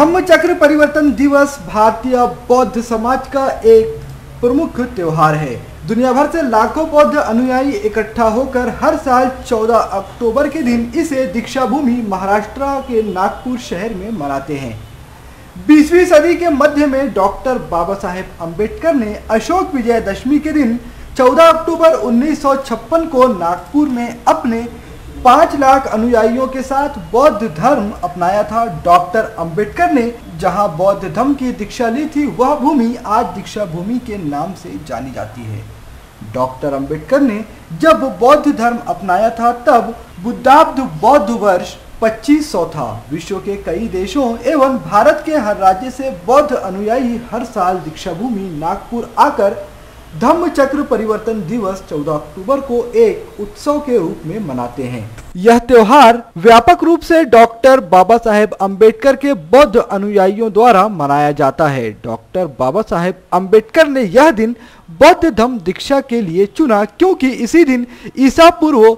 धम्मचक्र परिवर्तन दिवस भारतीय बौद्ध समाज का एक प्रमुख त्योहार है। दुनिया भर से लाखों बौद्ध अनुयायी इकट्ठा होकर हर साल 14 अक्टूबर के दिन इसे दीक्षा भूमि महाराष्ट्र के नागपुर शहर में मनाते हैं। 20वीं सदी के मध्य में डॉक्टर बाबा साहेब अम्बेडकर ने अशोक विजयदशमी के दिन 14 अक्टूबर 1956 को नागपुर में अपने 5 लाख अनुयायियों के साथ बौद्ध धर्म अपनाया था। डॉक्टर अंबेडकर ने जहां बौद्ध धर्म की दीक्षा ली थी, वह भूमि आज दीक्षा भूमि के नाम से जानी जाती है। डॉक्टर अंबेडकर ने जब बौद्ध धर्म अपनाया था तब बुद्धाब्द बौद्ध वर्ष 2500 था। विश्व के कई देशों एवं भारत के हर राज्य से बौद्ध अनुयायी हर साल दीक्षा भूमि नागपुर आकर धम्मचक्र परिवर्तन दिवस 14 अक्टूबर को एक उत्सव के रूप में मनाते हैं। यह त्योहार व्यापक रूप से डॉक्टर बाबा साहेब अम्बेडकर के बौद्ध अनुयायियों द्वारा मनाया जाता है। डॉक्टर बाबा साहेब अम्बेडकर ने यह दिन बौद्ध धर्म दीक्षा के लिए चुना क्योंकि इसी दिन ईसा पूर्व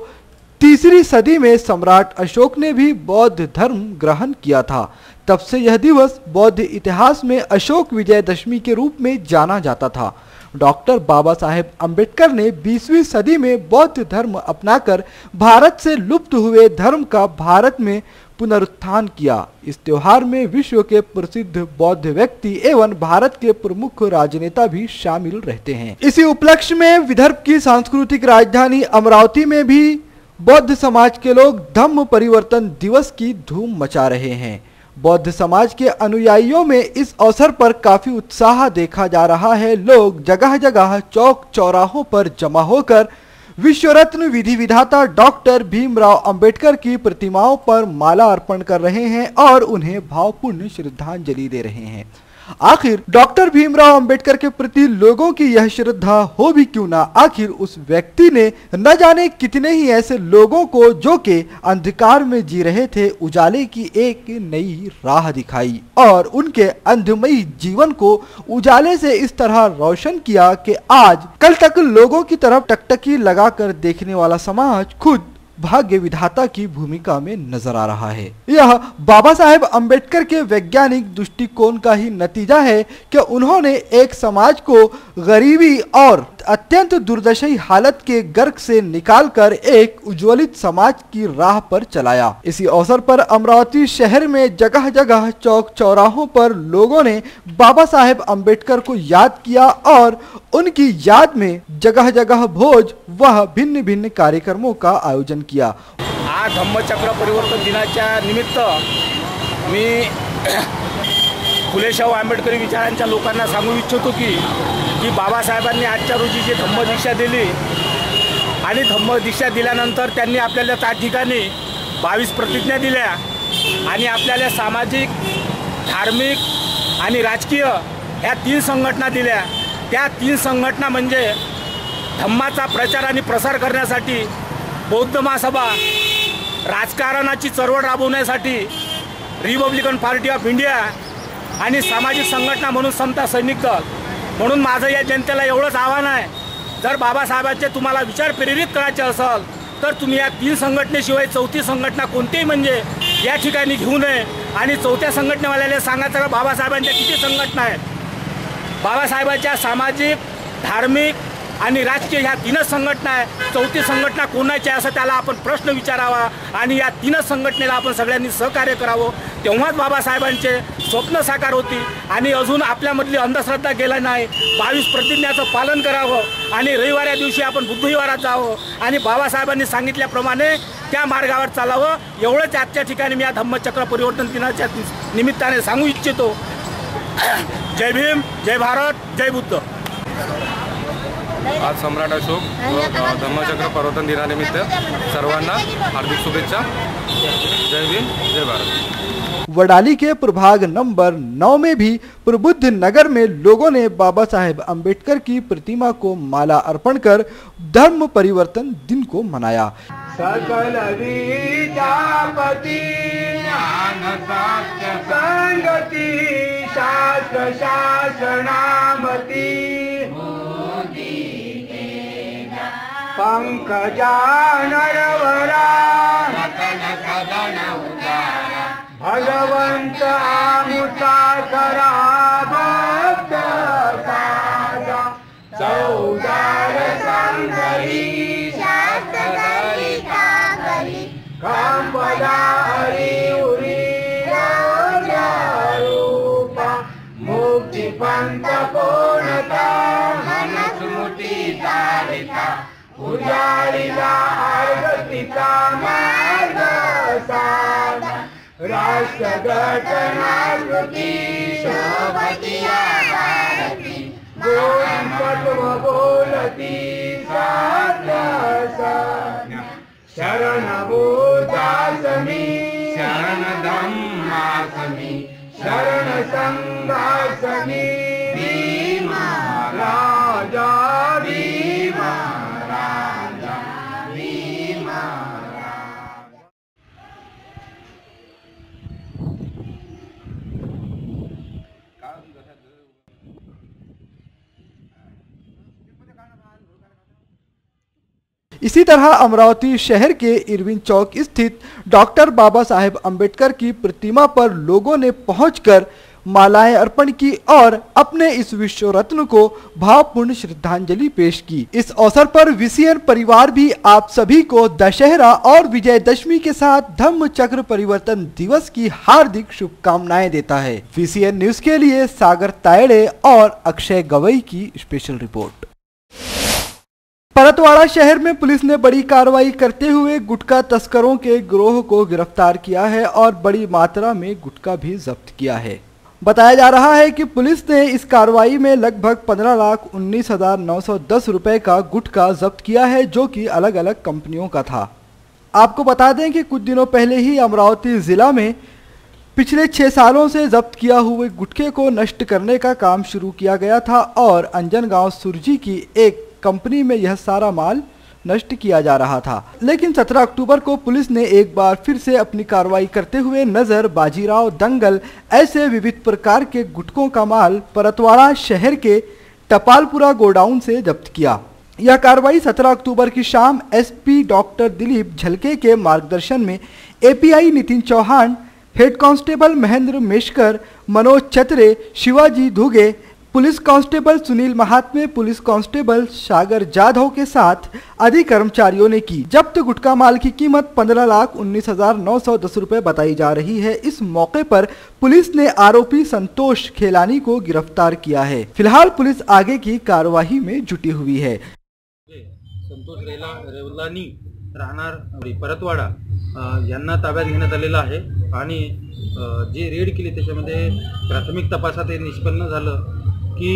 3री सदी में सम्राट अशोक ने भी बौद्ध धर्म ग्रहण किया था। तब से यह दिवस बौद्ध इतिहास में अशोक विजयदशमी के रूप में जाना जाता था। डॉक्टर बाबा साहेब अम्बेडकर ने 20वीं सदी में बौद्ध धर्म अपनाकर भारत से लुप्त हुए धर्म का भारत में पुनरुत्थान किया। इस त्योहार में विश्व के प्रसिद्ध बौद्ध व्यक्ति एवं भारत के प्रमुख राजनेता भी शामिल रहते हैं। इसी उपलक्ष्य में विदर्भ की सांस्कृतिक राजधानी अमरावती में भी बौद्ध समाज के लोग धम्म परिवर्तन दिवस की धूम मचा रहे हैं। बौद्ध समाज के अनुयायियों में इस अवसर पर काफी उत्साह देखा जा रहा है। लोग जगह जगह चौक चौराहों पर जमा होकर विश्व रत्न विधि विधाता डॉक्टर भीमराव अंबेडकर की प्रतिमाओं पर माला अर्पण कर रहे हैं और उन्हें भावपूर्ण श्रद्धांजलि दे रहे हैं। आखिर डॉक्टर भीमराव अंबेडकर के प्रति लोगों की यह श्रद्धा हो भी क्यों ना, आखिर उस व्यक्ति ने न जाने कितने ही ऐसे लोगों को जो के अंधकार में जी रहे थे उजाले की एक नई राह दिखाई और उनके अंधमयी जीवन को उजाले से इस तरह रोशन किया कि आज कल तक लोगों की तरफ टकटकी लगाकर देखने वाला समाज खुद भाग्य विधाता की भूमिका में नजर आ रहा है। यह बाबा साहेब अम्बेडकर के वैज्ञानिक दृष्टिकोण का ही नतीजा है कि उन्होंने एक समाज को गरीबी और अत्यंत दुर्दशाई हालत के गर्क से निकालकर एक उज्ज्वलित समाज की राह पर चलाया। इसी अवसर पर अमरावती शहर में जगह जगह चौक चौराहों पर लोगों ने बाबा साहेब अम्बेडकर को याद किया और उनकी याद में जगह जगह भोज व भिन्न भिन्न कार्यक्रमों का आयोजन किया। आज धम्मचक्र परिवर्तन दिनाच्या निमित्त मी फुलेशाहू आंबेडकरी विचारांच्या लोकांना सांगू इच्छितो की बाबासाहेबांनी आजच्या रोजी जे धम्मदीक्षा दिली आणि धम्मदीक्षा दिल्यानंतर त्यांनी आपल्याला त्या ठिकाणी 22 प्रतिज्ञा दिल्या आणि आपल्याला सामाजिक, धार्मिक आणि राजकीय ह्या 3 संघटना दिल्या। त्या 3 संघटना म्हणजे धम्माचा प्रचार आणि प्रसार करण्यासाठी बौद्ध महासभा, राजकारणाची चळवळ राबवण्यासाठी रिपब्लिकन पार्टी ऑफ इंडिया आणि सामाजिक संघटना म्हणून समता सैनिक दल। म्हणून माझं या जनतेला एवढंच आव्हान आहे, जर बाबासाहेबांचे तुम्हाला विचार प्रेरित करायचे असेल तर तुम्ही या 3 संघटनेशिवाय 4थी संघटना कोणतीही म्हणजे या ठिकाणी घेऊ नये आणि 4थ्या संघटनेवाल्याला सांगायचं की बाबासाहेबांच्या किती संघटना आहेत। बाबासाहेबांच्या सामाजिक, धार्मिक आणि राजकीय ह्या 3च संघटना आहे। 4थी संघटना कोणाची आहे असं त्याला आपण प्रश्न विचारावा आणि या 3च संघटनेला आपण सगळ्यांनी सहकार्य करावं, तेव्हाच बाबासाहेबांचे स्वप्न साकार होतील। आणि अजून आपल्यामधली अंधश्रद्धा गेला नाही, 22 प्रतिज्ञाचं पालन करावं आणि रविवारी दिवशी आपण बुद्धविहारात जावं आणि बाबासाहेबांनी सांगितल्याप्रमाणे त्या मार्गावर चालावं, एवढंच आजच्या ठिकाणी मी या धम्मचक्र परिवर्तन दिनाच्या निमित्ताने सांगू इच्छितो। जय भीम, जय भारत, जय बुद्ध। आज सम्राट अशोक धम्मचक्र परिवर्तन दिनानिमित्त सर्वांना हार्दिक शुभेच्छा। जय भीम, जय भारत। वडाली के प्रभाग नंबर 9 में भी प्रबुद्ध नगर में लोगों ने बाबा साहेब अम्बेडकर की प्रतिमा को माला अर्पण कर धर्म परिवर्तन दिन को मनाया। सकल विद्यापति ज्ञान साक्ष्य संगति शास्त्र शासनामति पंकजा नरवरा भगवंत आमुता करा भक्त साजा चौदार संगरी शास्त्रधारी कागरी कंपदा हरी उरी रूपा मुक्ति पंथ पूर्णता मनुस्मृती तारिका उजाडीला आरतीचा मार्ग साधा राष्ट्र घटना कृती शोभतिया भारती गोविंद पटव बोलती साध्य शरण बुद्धासमी शरण धम्मासमी शरण संघासमी भीमा राजा भीमा राजा भीमा इसी तरह अमरावती शहर के इरविन चौक स्थित डॉक्टर बाबा साहेब अंबेडकर की प्रतिमा पर लोगों ने पहुंचकर मालाएं अर्पण की और अपने इस विश्व रत्न को भावपूर्ण श्रद्धांजलि पेश की। इस अवसर पर वीसीएन परिवार भी आप सभी को दशहरा और विजयदशमी के साथ धम्म चक्र परिवर्तन दिवस की हार्दिक शुभकामनाएं देता है। वीसीएन न्यूज के लिए सागर तायड़े और अक्षय गवई की स्पेशल रिपोर्ट। परतवाड़ा शहर में पुलिस ने बड़ी कार्रवाई करते हुए गुटखा तस्करों के गिरोह को गिरफ्तार किया है और बड़ी मात्रा में गुटखा भी जब्त किया है। बताया जा रहा है कि पुलिस ने इस कार्रवाई में लगभग 15,19,910 रुपए का गुटखा जब्त किया है, जो कि अलग अलग कंपनियों का था। आपको बता दें कि कुछ दिनों पहले ही अमरावती जिला में पिछले 6 सालों से जब्त किया हुए गुटखे को नष्ट करने का काम शुरू किया गया था और अंजनगांव सुरजी की एक कंपनी में यह सारा माल नष्ट किया जा रहा था। लेकिन 17 अक्टूबर को पुलिस ने एक बार फिर से अपनी कार्रवाई करते हुए नजर, बाजीराव, दंगल ऐसे विविध प्रकार के गुटखों का माल परतवाड़ा शहर के टपालपुरा गोडाउन से जब्त किया। यह कार्रवाई 17 अक्टूबर की शाम एसपी डॉक्टर दिलीप झलके के मार्गदर्शन में API Nitin Chauhan, head constable Mahendra Meshkar, Manoj Chatre, Shivaji Dhuge, police constable Sunil Mahatme, police constable Sagar Jadhav के साथ अधिक कर्मचारियों ने की। जब्त गुटखा माल की कीमत 15,19,910 रुपए बताई जा रही है। इस मौके पर पुलिस ने आरोपी संतोष खेलानी को गिरफ्तार किया है। फिलहाल पुलिस आगे की कार्यवाही में जुटी हुई है। संतोष रेवलानी राहणार परतवाड़ा यांना ताब्यात घेण्यात आलेला आहे आणि जे रेड केली त्याच्यामध्ये प्राथमिक तपासात हे निष्पन्न झालं की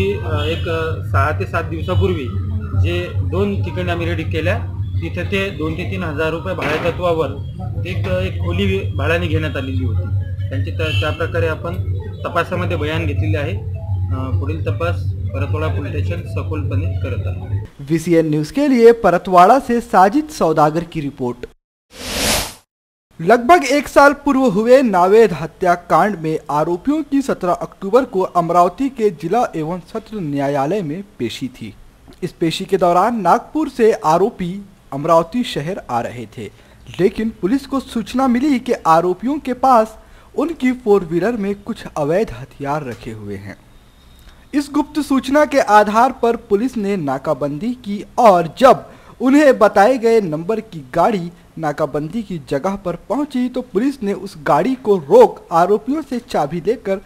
एक 6 ते 7 दिवसापूर्वी जे 2 ठिकाणी आम्ही रेड केल्या तिथे ते 2 ते 3 हजार रुपये भाड्यातत्वावर एक खोली भाड्याने घेण्यात आलेली होती। त्यांची त्या प्रकारे आपण तपासामध्ये बयान घेतलेले आहे। पुढील तपास परतवाड़ा पुलिस स्टेशन सखोलपणे करत आहे। वीसीएन न्यूज के लिए परतवाड़ा से साजिद सौदागर की रिपोर्ट। लगभग 1 साल पूर्व हुए नावेद हत्याकांड में आरोपियों की 17 अक्टूबर को अमरावती के जिला एवं सत्र न्यायालय में पेशी थी। इस पेशी के दौरान नागपुर से आरोपी अमरावती शहर आ रहे थे, लेकिन पुलिस को सूचना मिली कि आरोपियों के पास उनकी 4 व्हीलर में कुछ अवैध हथियार रखे हुए हैं। इस गुप्त सूचना के आधार पर पुलिस ने नाकाबंदी की और जब उन्हें बताए गए नंबर की गाड़ी नाकाबंदी की जगह पर पहुंची तो पुलिस ने उस गाड़ी को रोक आरोपियों से चाबी लेकर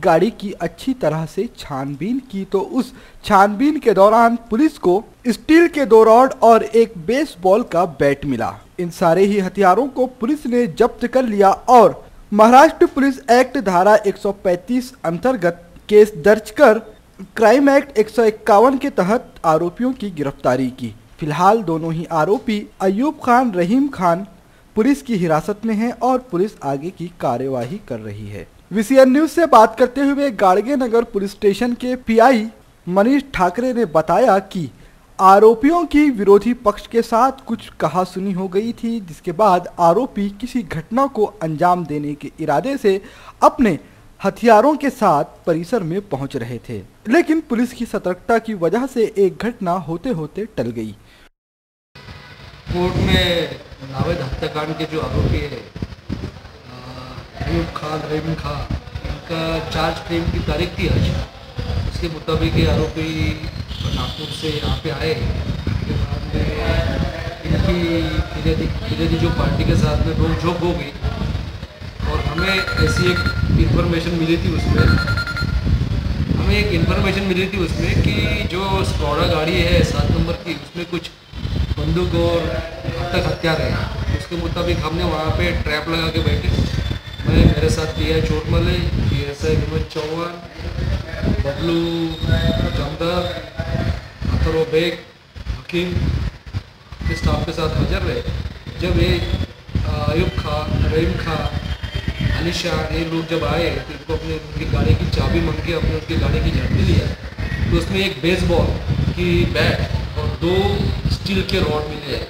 गाड़ी की अच्छी तरह से छानबीन की। तो उस छानबीन के दौरान पुलिस को स्टील के 2 रॉड और एक बेसबॉल का बैट मिला। इन सारे ही हथियारों को पुलिस ने जब्त कर लिया और महाराष्ट्र पुलिस एक्ट धारा 135 अंतर्गत केस दर्ज कर क्राइम एक्ट 151 के तहत आरोपियों की गिरफ्तारी की। फिलहाल दोनों ही आरोपी अयूब खान, रहीम खान पुलिस की हिरासत में हैं और पुलिस आगे की कार्यवाही कर रही है। वीसीएन न्यूज से बात करते हुए गाड़गे नगर पुलिस स्टेशन के पीआई मनीष ठाकरे ने बताया कि आरोपियों की विरोधी पक्ष के साथ कुछ कहासुनी हो गई थी, जिसके बाद आरोपी किसी घटना को अंजाम देने के इरादे से अपने हथियारों के साथ परिसर में पहुंच रहे थे, लेकिन पुलिस की सतर्कता की वजह से एक घटना होते होते टल गई। कोर्ट में नावेद हत्याकांड के जो आरोपी है अयूब खान रहीम खान, इनका चार्ज फ्रेम की तारीख थी आज। उसके मुताबिक ये आरोपी नागपुर से यहाँ पे आए। उसके बाद में इनकी फिरियादी जो पार्टी के साथ में नोक-झोंक हो गई और हमें ऐसी एक इन्फॉर्मेशन मिली थी उसमें कि जो स्कॉडा गाड़ी है 7 नंबर की, उसमें कुछ बंदूक और घातक हथियार है। उसके मुताबिक हमने वहाँ पे ट्रैप लगा के बैठे। मेरे साथ DI चोटमले, PSI हिम्मत चौहान, बबलू जमदार, अथरो बेग, हकीम के स्टाफ के साथ हाजिर रहे। जब ये अयूब खान, रहीम खान, अनिशा ये लोग जब आए तो इनको उनकी गाड़ी की चाबी मांगी, अपने उनकी गाड़ी की झंडी लिया तो उसमें एक बेसबॉल की बैट और 2 स्टील के रॉड मिले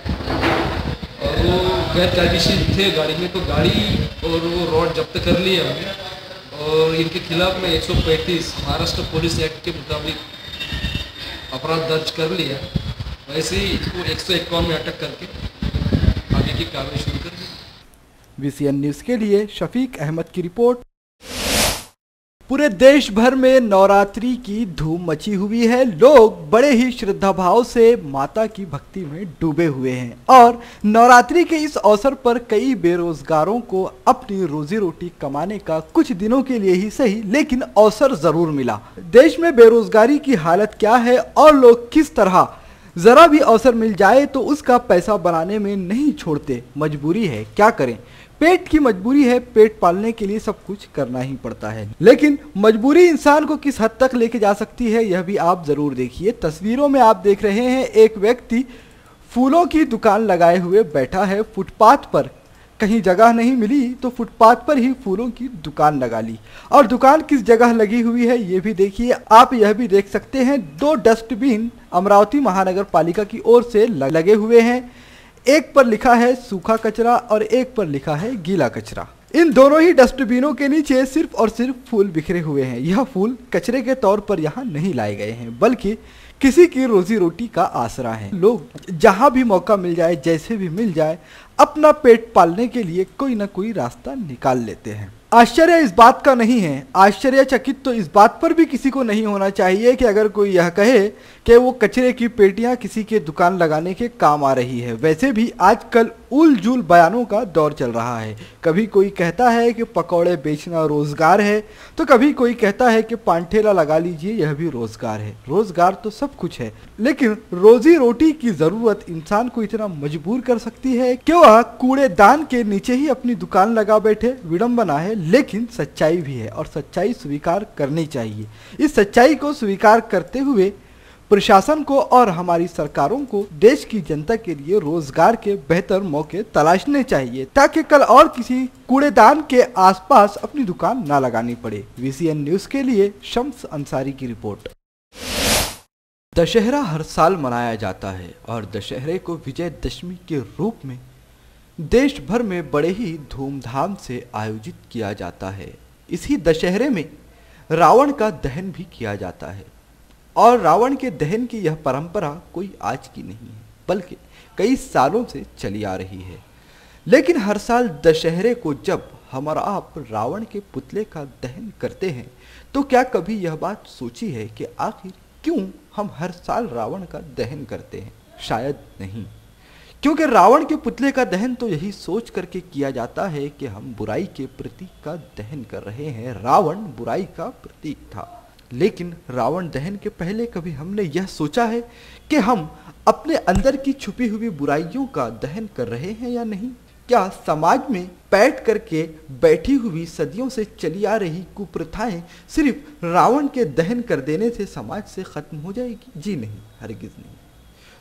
और वो गैर कायदेशीर थे गाड़ी में, तो गाड़ी और वो रॉड जब्त कर लिए हमने और इनके खिलाफ में 135 महाराष्ट्र पुलिस एक्ट के मुताबिक अपराध दर्ज कर लिया। वैसे ही इसको 151 में अटक करके आगे की कार्रवाई शुरू कर दी। VCN न्यूज के लिए शफीक अहमद की रिपोर्ट। पूरे देश भर में नवरात्रि की धूम मची हुई है। लोग बड़े ही श्रद्धा भाव से माता की भक्ति में डूबे हुए हैं और नवरात्रि के इस अवसर पर कई बेरोजगारों को अपनी रोजी रोटी कमाने का कुछ दिनों के लिए ही सही लेकिन अवसर जरूर मिला। देश में बेरोजगारी की हालत क्या है और लोग किस तरह जरा भी अवसर मिल जाए तो उसका पैसा बनाने में नहीं छोड़ते। मजबूरी है, क्या करें, पेट की मजबूरी है, पेट पालने के लिए सब कुछ करना ही पड़ता है। लेकिन मजबूरी इंसान को किस हद तक लेके जा सकती है यह भी आप जरूर देखिए। तस्वीरों में आप देख रहे हैं एक व्यक्ति फूलों की दुकान लगाए हुए बैठा है फुटपाथ पर। कहीं जगह नहीं मिली तो फुटपाथ पर ही फूलों की दुकान लगा ली। और दुकान किस जगह लगी हुई है ये भी देखिए। आप यह भी देख सकते हैं 2 डस्टबिन अमरावती महानगर पालिका की ओर से लगे हुए हैं। एक पर लिखा है सूखा कचरा और एक पर लिखा है गीला कचरा। इन दोनों ही डस्टबिनों के नीचे सिर्फ और सिर्फ फूल बिखरे हुए हैं। यह फूल कचरे के तौर पर यहाँ नहीं लाए गए हैं बल्कि किसी की रोजी रोटी का आसरा है। लोग जहाँ भी मौका मिल जाए, जैसे भी मिल जाए, अपना पेट पालने के लिए कोई ना कोई रास्ता निकाल लेते हैं। आश्चर्य इस बात का नहीं है, आश्चर्यचकित तो इस बात पर भी किसी को नहीं होना चाहिए कि अगर कोई यह कहे कि वो कचरे की पेटियां किसी के दुकान लगाने के काम आ रही है। वैसे भी आजकल उल-जुल बयानों का दौर चल रहा है। कभी कोई कहता है कि पकौड़े बेचना रोजगार है तो कभी कोई कहता है कि पान ठेला लगा लीजिए, यह भी रोजगार है। रोजगार तो सब कुछ है लेकिन रोजी रोटी की जरूरत इंसान को इतना मजबूर कर सकती है कि वह कूड़ेदान के नीचे ही अपनी दुकान लगा बैठे। विडंबना है लेकिन सच्चाई भी है और सच्चाई स्वीकार करनी चाहिए। इस सच्चाई को स्वीकार करते हुए प्रशासन को और हमारी सरकारों को देश की जनता के लिए रोजगार के बेहतर मौके तलाशने चाहिए ताकि कल और किसी कूड़ेदान के आसपास अपनी दुकान ना लगानी पड़े। VCN न्यूज के लिए शम्स अंसारी की रिपोर्ट। दशहरा हर साल मनाया जाता है और दशहरे को विजयदशमी के रूप में देश भर में बड़े ही धूमधाम से आयोजित किया जाता है। इसी दशहरे में रावण का दहन भी किया जाता है और रावण के दहन की यह परंपरा कोई आज की नहीं है बल्कि कई सालों से चली आ रही है। लेकिन हर साल दशहरे को जब हम और आप रावण के पुतले का दहन करते हैं तो क्या कभी यह बात सोची है कि आखिर क्यों हम हर साल रावण का दहन करते हैं? शायद नहीं, क्योंकि रावण के पुतले का दहन तो यही सोच करके किया जाता है कि हम बुराई के प्रतीक का दहन कर रहे हैं। रावण बुराई का प्रतीक था, लेकिन रावण दहन के पहले कभी हमने यह सोचा है कि हम अपने अंदर की छुपी हुई बुराइयों का दहन कर रहे हैं या नहीं? क्या समाज में बैठ करके बैठी हुई सदियों से चली आ रही कुप्रथाएं सिर्फ रावण के दहन कर देने से समाज से खत्म हो जाएगी? जी नहीं, हरगिज नहीं।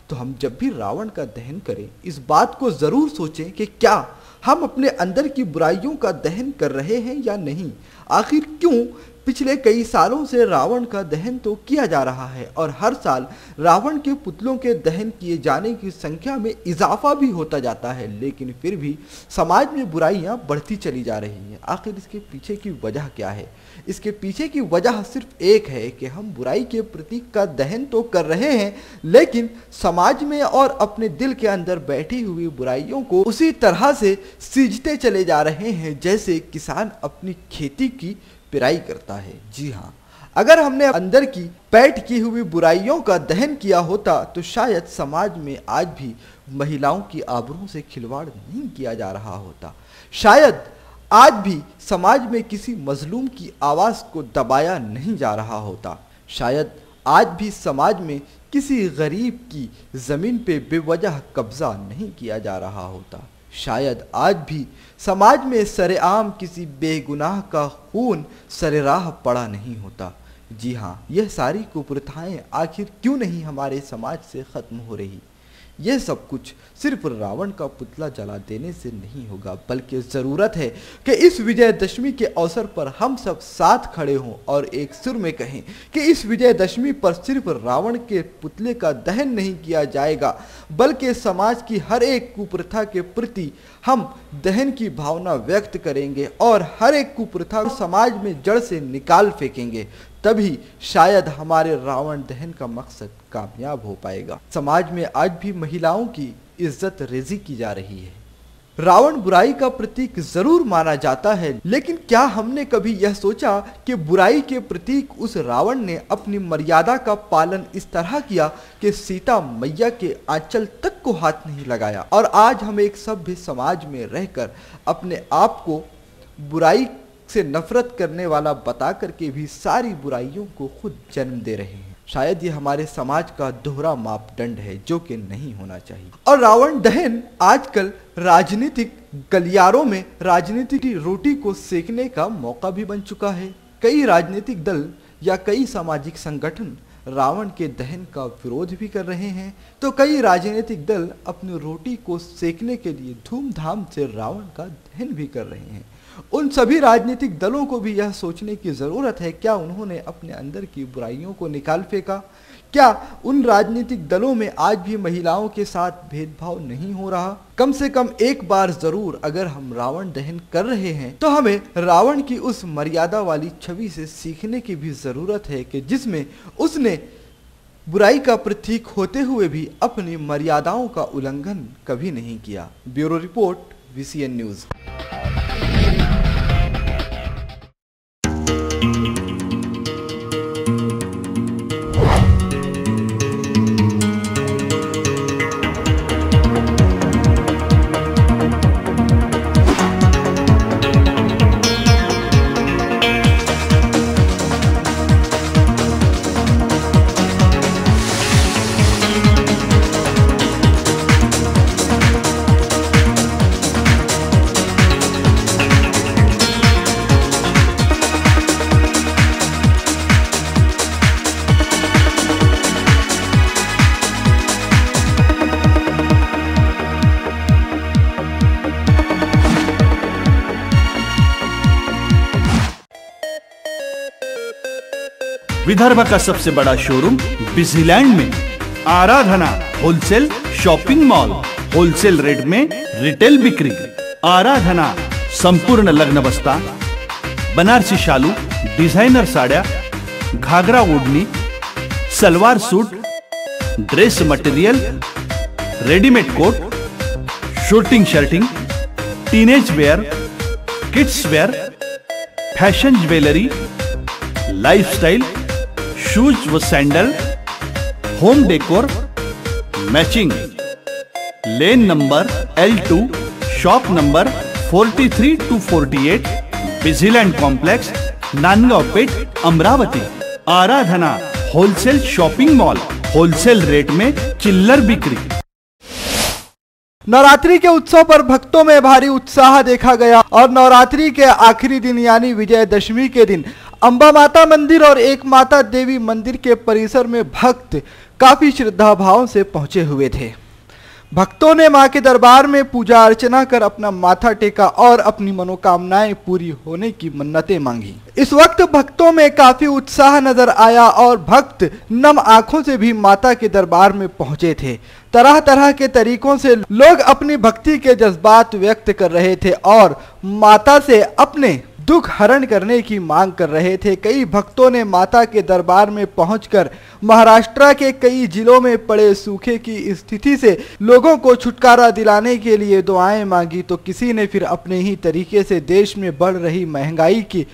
तो हम जब भी रावण का दहन करें इस बात को जरूर सोचें कि क्या हम अपने अंदर की बुराइयों का दहन कर रहे हैं या नहीं। आखिर क्यों पिछले कई सालों से रावण का दहन तो किया जा रहा है और हर साल रावण के पुतलों के दहन किए जाने की संख्या में इजाफा भी होता जाता है, लेकिन फिर भी समाज में बुराइयां बढ़ती चली जा रही हैं। आखिर इसके पीछे की वजह क्या है? इसके पीछे की वजह सिर्फ एक है कि हम बुराई के प्रतीक का दहन तो कर रहे हैं, लेकिन समाज में और अपने दिल के अंदर बैठी हुई बुराइयों को उसी तरह से सींचते चले जा रहे हैं जैसे किसान अपनी खेती की पिराई करता है। जी हाँ, अगर हमने अंदर की पैठ की हुई बुराइयों का दहन किया होता तो शायद समाज में आज भी महिलाओं की आबरूओं से खिलवाड़ नहीं किया जा रहा होता। शायद आज भी समाज में किसी मजलूम की आवाज को दबाया नहीं जा रहा होता। शायद आज भी समाज में किसी गरीब की जमीन पे बेवजह कब्जा नहीं किया जा रहा होता। शायद आज भी समाज में सरेआम किसी बेगुनाह का खून सरेराह पड़ा नहीं होता। जी हाँ, यह सारी कुप्रथाएं आखिर क्यों नहीं हमारे समाज से खत्म हो रही? यह सब कुछ सिर्फ रावण का पुतला जला देने से नहीं होगा, बल्कि ज़रूरत है कि इस विजयदशमी के अवसर पर हम सब साथ खड़े हों और एक सुर में कहें कि इस विजयदशमी पर सिर्फ रावण के पुतले का दहन नहीं किया जाएगा, बल्कि समाज की हर एक कुप्रथा के प्रति हम दहन की भावना व्यक्त करेंगे और हर एक कुप्रथा को समाज में जड़ से निकाल फेंकेंगे। तभी शायद हमारे रावण दहन का मकसद कामयाब हो पाएगा। समाज में आज भी महिलाओं की इज्जत रेजी की जा रही है। रावण बुराई का प्रतीक जरूर माना जाता है, लेकिन क्या हमने कभी यह सोचा कि बुराई के प्रतीक उस रावण ने अपनी मर्यादा का पालन इस तरह किया कि सीता मैया के आंचल तक को हाथ नहीं लगाया, और आज हम एक सभ्य समाज में रहकर अपने आप को बुराई से नफरत करने वाला बता करके भी सारी बुराइयों को खुद जन्म दे रहे हैं। शायद ये हमारे समाज का दोहरा मापदंड है जो कि नहीं होना चाहिए। और रावण दहन आजकल राजनीतिक गलियारों में राजनीतिक की रोटी को सेकने का मौका भी बन चुका है। कई राजनीतिक दल या कई सामाजिक संगठन रावण के दहन का विरोध भी कर रहे हैं, तो कई राजनीतिक दल अपनी रोटी को सेकने के लिए धूमधाम से रावण का दहन भी कर रहे हैं। उन सभी राजनीतिक दलों को भी यह सोचने की जरूरत है, क्या उन्होंने अपने अंदर की बुराइयों को निकाल फेंका? क्या उन राजनीतिक दलों में आज भी महिलाओं के साथ भेदभाव नहीं हो रहा? कम से कम एक बार जरूर अगर हम रावण दहन कर रहे हैं तो हमें रावण की उस मर्यादा वाली छवि से सीखने की भी जरूरत है कि जिसमें उसने बुराई का प्रतीक होते हुए भी अपनी मर्यादाओं का उल्लंघन कभी नहीं किया। Bureau report, VCN news. Vidarbha का सबसे बड़ा शोरूम बिजीलैंड में Aradhana wholesale shopping mall, wholesale rate में रिटेल बिक्री। आराधना संपूर्ण लग्न बस्ता, बनारसी शालू, डिझायनर साड्या, घागरा ओढणी, salwar suit, dress material, readymade coat, suiting shirting, teenage wear, kids wear, fashion jewellery, lifestyle, shoes व sandal, home decor, matching. Lane number L2, shop number 43 to 48, Bijiland complex, Nandgaon Peth, Amravati. Aradhana wholesale shopping mall, wholesale rate में चिल्लर बिक्री। नवरात्रि के उत्सव पर भक्तों में भारी उत्साह देखा गया और नवरात्रि के आखिरी दिन यानी विजयदशमी के दिन अंबा माता मंदिर और एक माता देवी मंदिर के परिसर में भक्त काफी श्रद्धा भाव से पहुंचे हुए थे। भक्तों ने मां के दरबार में पूजा अर्चना कर अपना माथा टेका और अपनी मनोकामनाएं पूरी होने की मन्नतें मांगी। इस वक्त भक्तों में काफी उत्साह नजर आया और भक्त नम आंखों से भी माता के दरबार में पहुंचे थे। तरह तरह के तरीकों से लोग अपनी भक्ति के जज्बात व्यक्त कर रहे थे और माता से अपने दुख हरण करने की मांग कर रहे थे। कई भक्तों ने माता के दरबार में पहुंचकर महाराष्ट्र के कई जिलों में पड़े सूखे की स्थिति से लोगों को छुटकारा दिलाने के लिए दुआएं मांगी, तो किसी ने फिर अपने ही तरीके से देश में बढ़ रही महंगाई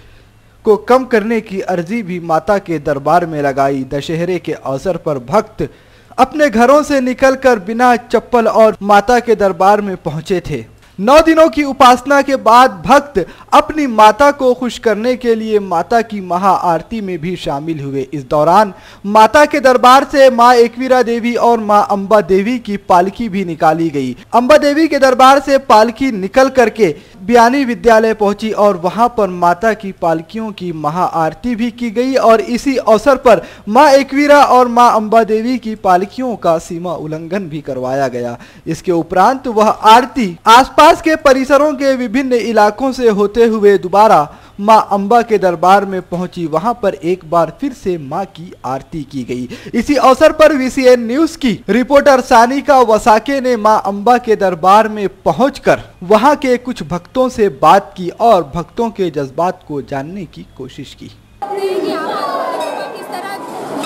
को कम करने की अर्जी भी माता के दरबार में लगाई। दशहरे के अवसर पर भक्त अपने घरों से निकलकर बिना चप्पल और माता के दरबार में पहुंचे थे। 9 दिनों की उपासना के बाद भक्त अपनी माता को खुश करने के लिए माता की महा आरती में भी शामिल हुए। इस दौरान माता के दरबार से मां एकवीरा देवी और मां अंबा देवी की पालकी भी निकाली गई। अंबा देवी के दरबार से पालकी निकल करके बयानी विद्यालय पहुंची और वहां पर माता की पालकियों की महा आरती भी की गई और इसी अवसर पर मां एकवीरा और मां अंबा देवी की पालकियों का सीमा उल्लंघन भी करवाया गया। इसके उपरांत वह आरती आसपास के परिसरों के विभिन्न इलाकों से होते हुए दोबारा मां अंबा के दरबार में पहुंची। वहां पर एक बार फिर से मां की आरती की गई। इसी अवसर पर VCN न्यूज की रिपोर्टर सानिका वसाके ने मां अंबा के दरबार में पहुंचकर वहां के कुछ भक्तों से बात की और भक्तों के जज्बात को जानने की कोशिश की। किस तरह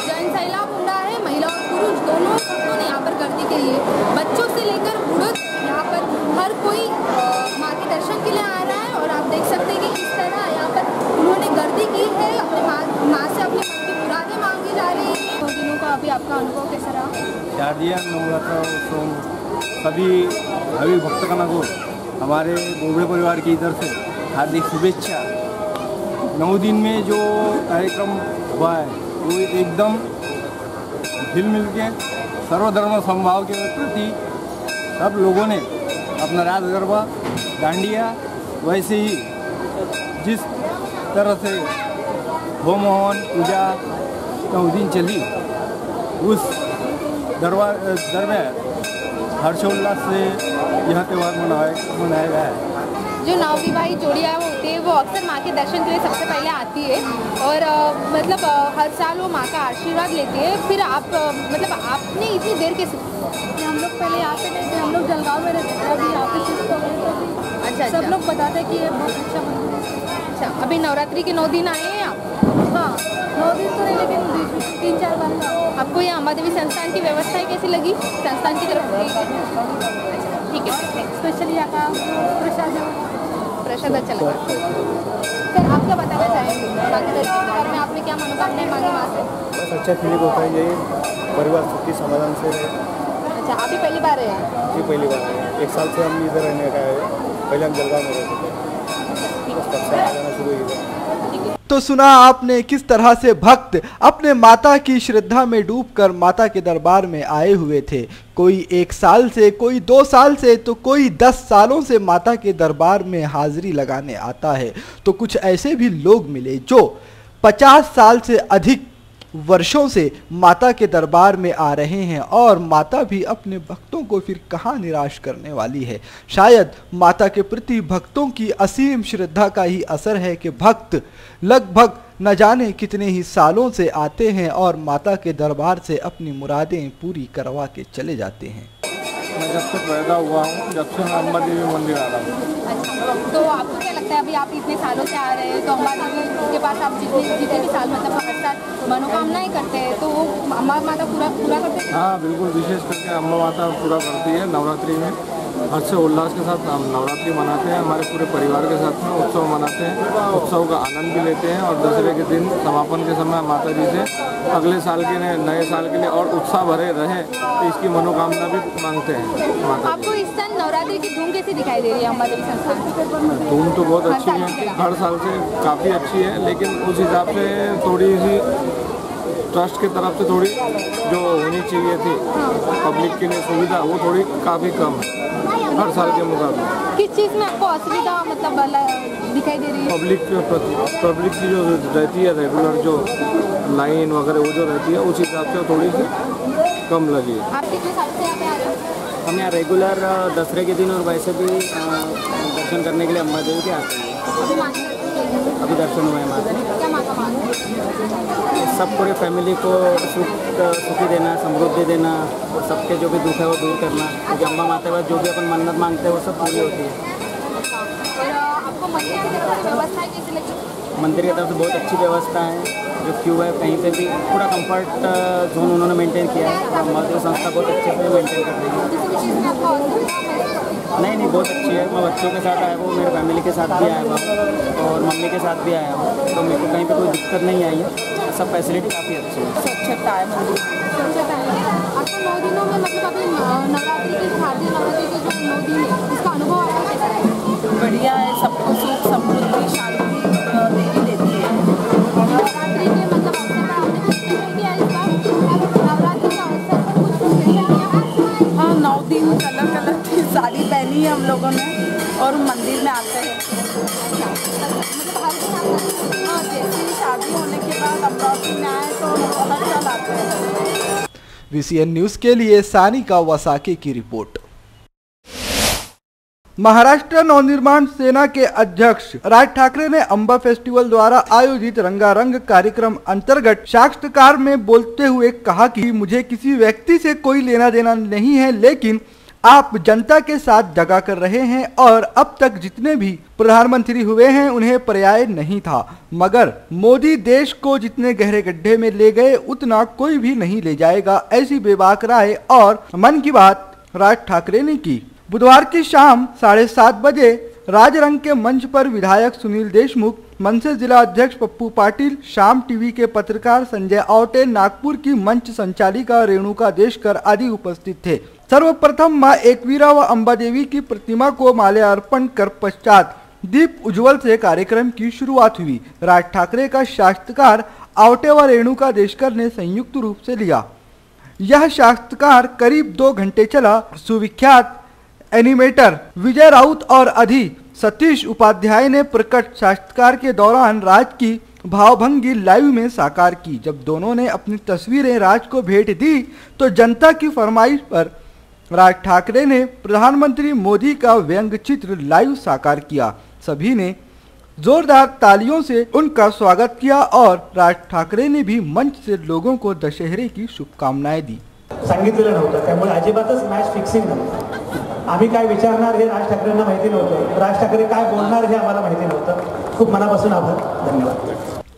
जनसैलाब हो रहा है, महिला और पुरुष दोनों भक्तों ने यहाँ पर गर्दी की है। बच्चों से लेकर बूढ़ों यहाँ पर हर कोई माँ के दर्शन के लिए आ रहा है और आप देख सकते हैं कि इस तरह यहाँ पर उन्होंने गर्दी की है। अपने माँ से अपनी मन की मुरादें मांगी जा रही है। 2 दिनों का अभी आपका अनुभव कैसा रहा? शारदीय नवरात्र सभी भाविक भक्तगणों को हमारे बोबड़े परिवार की तरफ से हार्दिक शुभेच्छा। 9 दिन में जो कार्यक्रम हुआ है वो एकदम हिल मिल के सर्वधर्म समभाव के प्रति सब लोगों ने अपना राज गरबा डांडिया वैसे ही जिस तरह से होम हवन पूजा 9 दिन चली उस दरमियान हर्षोल्लास से यह त्यौहार मनाया गया है। जो नवविवाही जोड़ियाँ होती है वो अक्सर माँ के दर्शन के लिए सबसे पहले आती है और मतलब हर साल वो माँ का आशीर्वाद लेती है। फिर आप मतलब आपने इतनी देर कैसे? हम लोग पहले यहाँ पे नहीं थे, हम लोग जलगांव में रहते थे, अभी यहाँ पे शिफ्ट हो गए थे। अच्छा, सब लोग बताते हैं कि ये बहुत अच्छा मंदिर है। अच्छा, अभी नवरात्रि के 9 दिन आए हैं आप? हाँ, 9 दिन तो नहीं लेकिन 3-4 बार। आपको ये अंबा देवी संस्थान की व्यवस्थाएं कैसी लगी? संस्थान की तरफ ठीक है, स्पेशली यहाँ का प्रसाद अच्छा लगा। सर आप क्या बताना चाहेंगे बाकी दर्शन में आपने क्या मनोकामनाएं मांगी माँ से? बस अच्छा फीलिंग होता है, यही परिवार सुखी समाधान से रहे। अच्छा, आप ही पहली बार है? जी पहली बार है। 1 साल से हम इधर रहने का है, पहले हम जलगांव में रहते थे, बस तब से आना शुरू हुआ। तो सुना आपने किस तरह से भक्त अपने माता की श्रद्धा में डूबकर माता के दरबार में आए हुए थे। कोई 1 साल से, कोई 2 साल से, तो कोई 10 सालों से माता के दरबार में हाजिरी लगाने आता है। तो कुछ ऐसे भी लोग मिले जो 50 साल से अधिक वर्षों से माता के दरबार में आ रहे हैं और माता भी अपने भक्तों को फिर कहाँ निराश करने वाली है। शायद माता के प्रति भक्तों की असीम श्रद्धा का ही असर है कि भक्त लगभग न जाने कितने ही सालों से आते हैं और माता के दरबार से अपनी मुरादें पूरी करवा के चले जाते हैं। मैं जब से पैदा हुआ हूँ, जब से मैं अंबा देवी मंदिर आ रहा हूँ। अच्छा, तो आपको क्या लगता है अभी आप इतने सालों से आ रहे हैं तो अम्बा देवी के पास आप जितने भी साल मतलब हर साल मनोकामनाएं करते हैं तो वो अम्बा माता पूरा करते हैं? हाँ बिल्कुल, विशेष करके अम्बा माता पूरा करती है। नवरात्रि में हर्ष उल्लास के साथ हम नवरात्रि मनाते हैं, हमारे पूरे परिवार के साथ में उत्सव मनाते हैं, उत्सव का आनंद भी लेते हैं और दशहरे के दिन समापन के समय माता जी से अगले साल के नए साल के लिए और उत्साह भरे रहे तो इसकी मनोकामना भी मांगते हैं माता। आपको इस साल नवरात्रि की धूम कैसी दिखाई दे रही है अम्बा देवी संस्थान? धूम तो बहुत अच्छी है, हर साल से काफ़ी अच्छी है, लेकिन उस हिसाब से थोड़ी सी ट्रस्ट की तरफ से थोड़ी जो होनी चाहिए थी पब्लिक के लिए सुविधा वो थोड़ी काफ़ी कम है हर साल के मुकाबले। किस चीज़ में आपको असुविधा मतलब दिखाई दे रही है? पब्लिक की जो रहती है रेगुलर जो लाइन वगैरह वो जो रहती है उस हिसाब से थोड़ी सी कम लगी है। आप कितने साल से यहाँ पे आ रहे हो? हम यहाँ रेगुलर दसरे के दिन और वैसे भी दर्शन करने के लिए अम्बा देवी के आते हैं। अभी दर्शन हुए माता क्या माता मांगे? सब पूरे फैमिली को सुखी देना, समृद्धि देना और सबके जो भी दुख है वो दूर करना, क्योंकि अम्बा माता के बाद जो भी अपन मन्नत मांगते हैं वो सब पूरी होती है। और आपको मंदिर की तरफ से व्यवस्था कैसी लगी? मंदिर की तरफ से बहुत अच्छी व्यवस्था है, जो क्यू है कहीं पे भी पूरा कंफर्ट जोन उन्होंने मेंटेन किया है और हमारी संस्था बहुत अच्छे से मेंटेन कर रही है। किसी भी चीज़ में आपका नहीं बहुत अच्छी है। मैं बच्चों के साथ आया हूँ, मेरे फैमिली के साथ भी आया हुआ और मम्मी के साथ भी आया हूँ, तो मेरे को कहीं पे कोई दिक्कत नहीं आई है। सब फैसिलिटी काफ़ी अच्छी है। स्वच्छता है मंदिर, स्वच्छता है। आपको 9 दिनों में मतलब अभी नवरात्रि के शारदीय नवरात्रि के जो 9 दिन है इसका अनुभव आपका कैसा है? बढ़िया है, सबको सुख समृद्धि शांति देवी देती है। नवरात्रि के मतलब अवसर पर आपने कुछ स्पेशल किया इस बार? नवरात्रि के अवसर पर कुछ स्पेशल किया? हाँ, 9 दिन कलर की साड़ी पहनी है हम लोगों ने और मंदिर में आते हैं। मतलब हर दिन आते हैं? हाँ, जैसे शादी होने के बाद अमरावती में आए तो हर साल आते हैं। VCN न्यूज के लिए सानिका वसाके की रिपोर्ट। महाराष्ट्र नवनिर्माण सेना के अध्यक्ष राज ठाकरे ने अंबा फेस्टिवल द्वारा आयोजित रंगारंग कार्यक्रम अंतर्गत साक्षात्कार में बोलते हुए कहा कि मुझे किसी व्यक्ति से कोई लेना देना नहीं है, लेकिन आप जनता के साथ दगा कर रहे हैं और अब तक जितने भी प्रधानमंत्री हुए हैं उन्हें पर्याय नहीं था, मगर मोदी देश को जितने गहरे गड्ढे में ले गए उतना कोई भी नहीं ले जाएगा। ऐसी बेबाक राय और मन की बात राज ठाकरे ने की। बुधवार की शाम 7:30 बजे राजरंग के मंच पर विधायक सुनील देशमुख, मनसे जिला अध्यक्ष पप्पू पाटिल, शाम टीवी के पत्रकार संजय आवटे, नागपुर की मंच संचालिका रेणुका देशकर आदि उपस्थित थे। सर्वप्रथम मां एकवीरा व अंबा देवी की प्रतिमा को माल्यार्पण कर पश्चात दीप उज्ज्वल से कार्यक्रम की शुरुआत हुई। राज ठाकरे का साक्षात्कार आवटे व रेणुका देशकर ने संयुक्त रूप से लिया। यह साक्षात्कार करीब 2 घंटे चला। सुविख्यात एनिमेटर विजय राउत और अधि सतीश उपाध्याय ने प्रकट साक्षात्कार के दौरान राज की भावभंगी लाइव में साकार की। जब दोनों ने अपनी तस्वीरें राज को भेंट दी तो जनता की फरमाइश पर राज ठाकरे ने प्रधानमंत्री मोदी का व्यंग्य चित्र लाइव साकार किया। सभी ने जोरदार तालियों से उनका स्वागत किया और राज ठाकरे ने भी मंच से लोगों को दशहरे की शुभकामनाएं दी। सांगितलेलं नव्हतं, त्यामुळे अजिबातच मॅच फिक्सिंग नव्हतं। आम्ही काय विचारणार हे राज ठाकरेंना माहिती नव्हतं, राज ठाकरे काय बोलणार हे आम्हाला माहिती नव्हतं। खूप मनापासून आभार, धन्यवाद।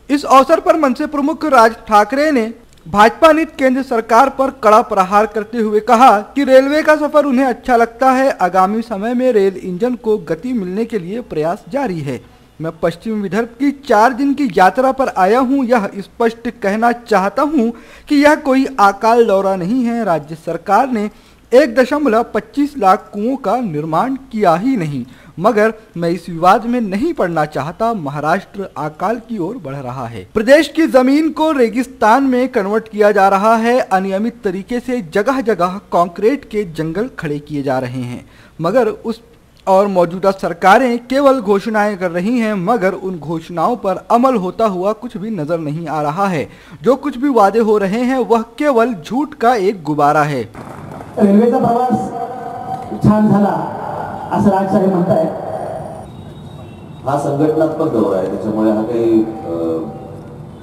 इस अवसर पर मनसे प्रमुख राज ठाकरे ने भाजपा नीति केंद्र सरकार पर कड़ा प्रहार करते हुए कहा कि रेलवे का सफर उन्हें अच्छा लगता है। आगामी समय में रेल इंजन को गति मिलने के लिए प्रयास जारी है। मैं पश्चिम विदर्भ की 4 दिन की यात्रा पर आया हूं। यह स्पष्ट कहना चाहता हूं कि यह कोई अकाल दौरा नहीं है। राज्य सरकार ने 1.25 लाख कुओं का निर्माण किया ही नहीं, मगर मैं इस विवाद में नहीं पड़ना चाहता। महाराष्ट्र अकाल की ओर बढ़ रहा है। प्रदेश की जमीन को रेगिस्तान में कन्वर्ट किया जा रहा है। अनियमित तरीके से जगह जगह कंक्रीट के जंगल खड़े किए जा रहे हैं, मगर उस और मौजूदा सरकारें केवल घोषणाएं कर रही हैं, मगर उन घोषणाओं पर अमल होता हुआ कुछ भी नजर नहीं आ रहा है। जो कुछ भी वादे हो रहे हैं वह केवल झूठ का एक गुब्बारा है। रेल्वेचा प्रवास छान झाला असं राज साहेब म्हणतायत। हा संघटनात्मक दौरा आहे, त्याच्यामुळे हा काही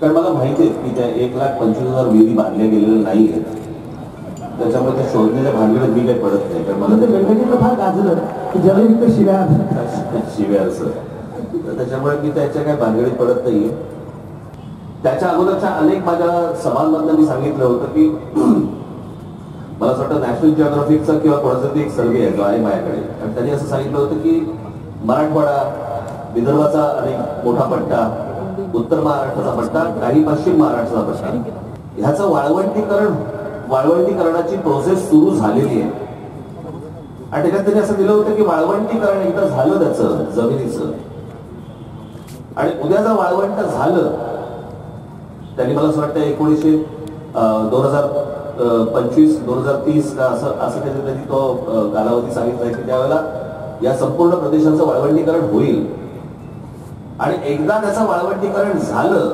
कारण मला माहिती आहे की त्या 1,25,000 विहिरी बांधल्या गेलेल्या नाही आहेत, त्याच्यामुळे ते शोधण्याच्या भानगडीत मी काही पडत नाही। कारण मला ते गणपतीचं फार गाजलं की जलयुक्त शिव्या असं, त्याच्यामुळे मी त्याच्या काही भानगडीत पडत नाहीये। त्याच्या अगोदरच्या अनेक माझ्या सभांमधनं मी सांगितलं होतं की मला असं वाटतं नॅशनल जिओग्राफिकचा किंवा कोणाचा तरी एक सर्वे आहे जो आहे माझ्याकडे, आणि त्यांनी असं सांगितलं होतं की मराठवाडा, विदर्भाचा अनेक मोठा पट्टा, उत्तर महाराष्ट्राचा पट्टा, काही पश्चिम महाराष्ट्राचा पट्टा, ह्याचं वाळवंटीकरणाची प्रोसेस सुरू झालेली आहे। आणि त्याच्यात त्यांनी असं दिलं होतं की वाळवंटीकरण एकदा झालं त्याचं जमिनीचं, आणि उद्या जर वाळवंट झालं, त्यांनी मला असं वाटतं 2025-2030 का असं त्यांनी तो कालावधी सांगितलाय की त्यावेळेला या संपूर्ण प्रदेशाचं वाळवंटीकरण होईल। आणि एकदा त्याचं वाळवंटीकरण झालं